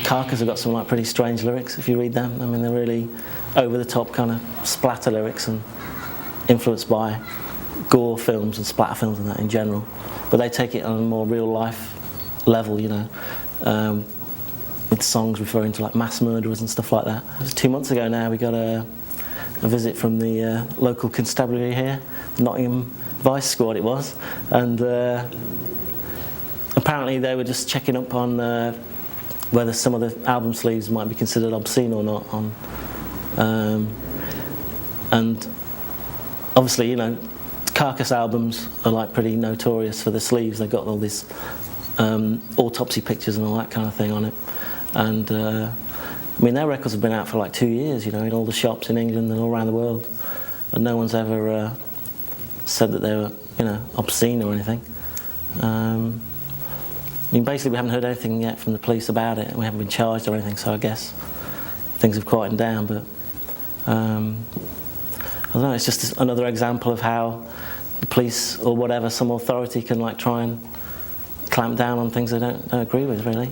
Carcass have got some like pretty strange lyrics if you read them. I mean, they're really over the top kind of splatter lyrics and influenced by gore films and splatter films and that in general. But they take it on a more real life level, you know, with songs referring to like mass murderers and stuff like that. 2 months ago now we got a visit from the local constabulary here, Nottingham Vice Squad it was, and apparently they were just checking up on whether some of the album sleeves might be considered obscene or not. And obviously, you know, Carcass albums are like pretty notorious for the sleeves. They've got all these autopsy pictures and all that kind of thing on it. And I mean, their records have been out for like 2 years, you know, in all the shops in England and all around the world, but no one's ever said that they were, you know, obscene or anything. I mean, basically we haven't heard anything yet from the police about it, and we haven't been charged or anything, so I guess things have quietened down. But I don't know, it's just another example of how the police or whatever, some authority can like try and clamp down on things they don't agree with, really.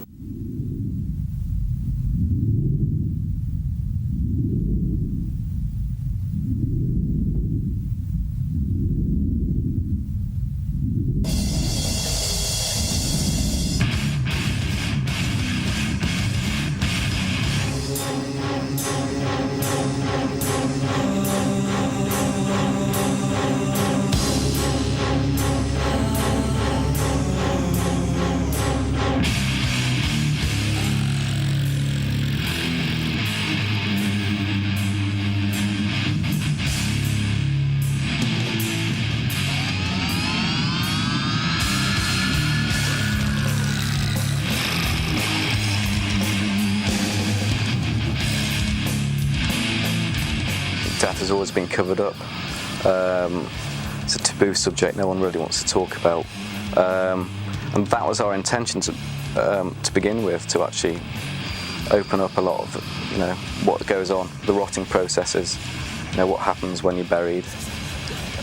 Death has always been covered up. It's a taboo subject no one really wants to talk about, and that was our intention to begin with, to actually open up a lot of, you know, what goes on, the rotting processes, you know, what happens when you're buried,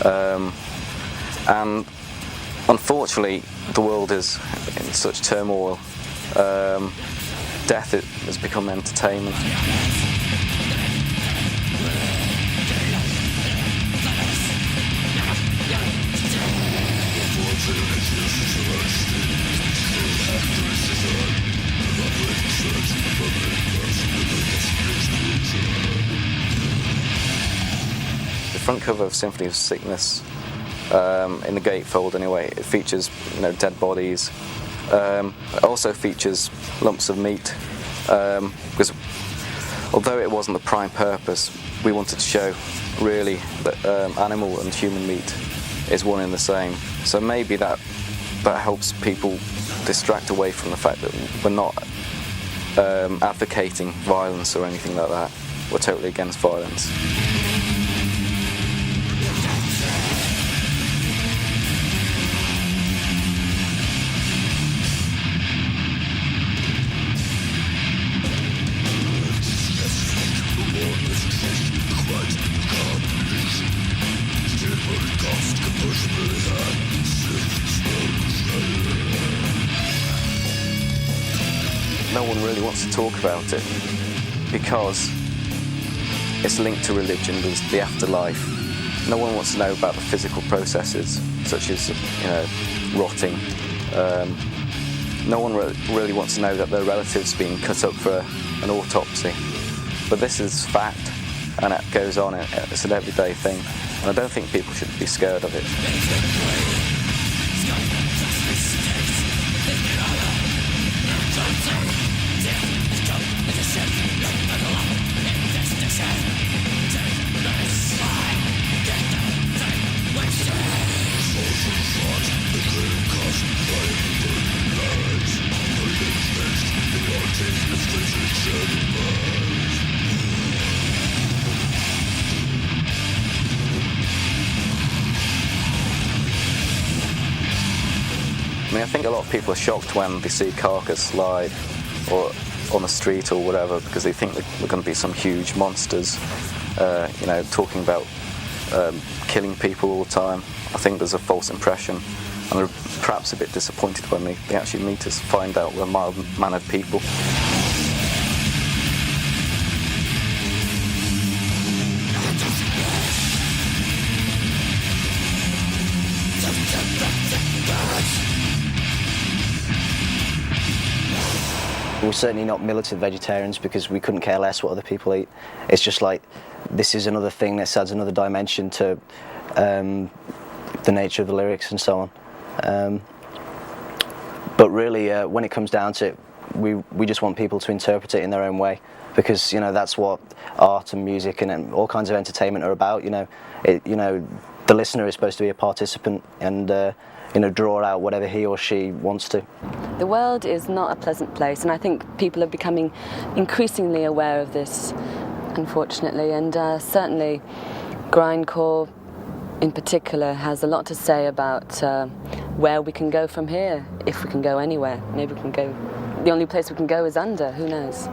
and unfortunately the world is in such turmoil. Death has become entertainment. The front cover of Symphony of Sickness, in the gatefold anyway, it features, you know, dead bodies. It also features lumps of meat, because although it wasn't the prime purpose, we wanted to show really that animal and human meat is one and the same. So maybe that helps people distract away from the fact that we're not advocating violence or anything like that. We're totally against violence. No one really wants to talk about it because it's linked to religion, there's the afterlife. No one wants to know about the physical processes, such as, you know, rotting. No one really wants to know that their relatives being cut up for an autopsy. But this is fact, and it goes on, it's an everyday thing, and I don't think people should be scared of it. I mean, I think a lot of people are shocked when they see Carcass live or on the street or whatever, because they think they're going to be some huge monsters, you know, talking about killing people all the time. I think there's a false impression, and they're perhaps a bit disappointed when they actually meet us, find out we're mild-mannered people. We're certainly not militant vegetarians because we couldn't care less what other people eat. It's just like, this is another thing that adds another dimension to the nature of the lyrics and so on. But really, when it comes down to it, we just want people to interpret it in their own way, because that's what art and music and all kinds of entertainment are about. The listener is supposed to be a participant and draw out whatever he or she wants to. The world is not a pleasant place, and I think people are becoming increasingly aware of this, unfortunately, and certainly grindcore in particular has a lot to say about where we can go from here, if we can go anywhere. Maybe we can go, the only place we can go is under, who knows.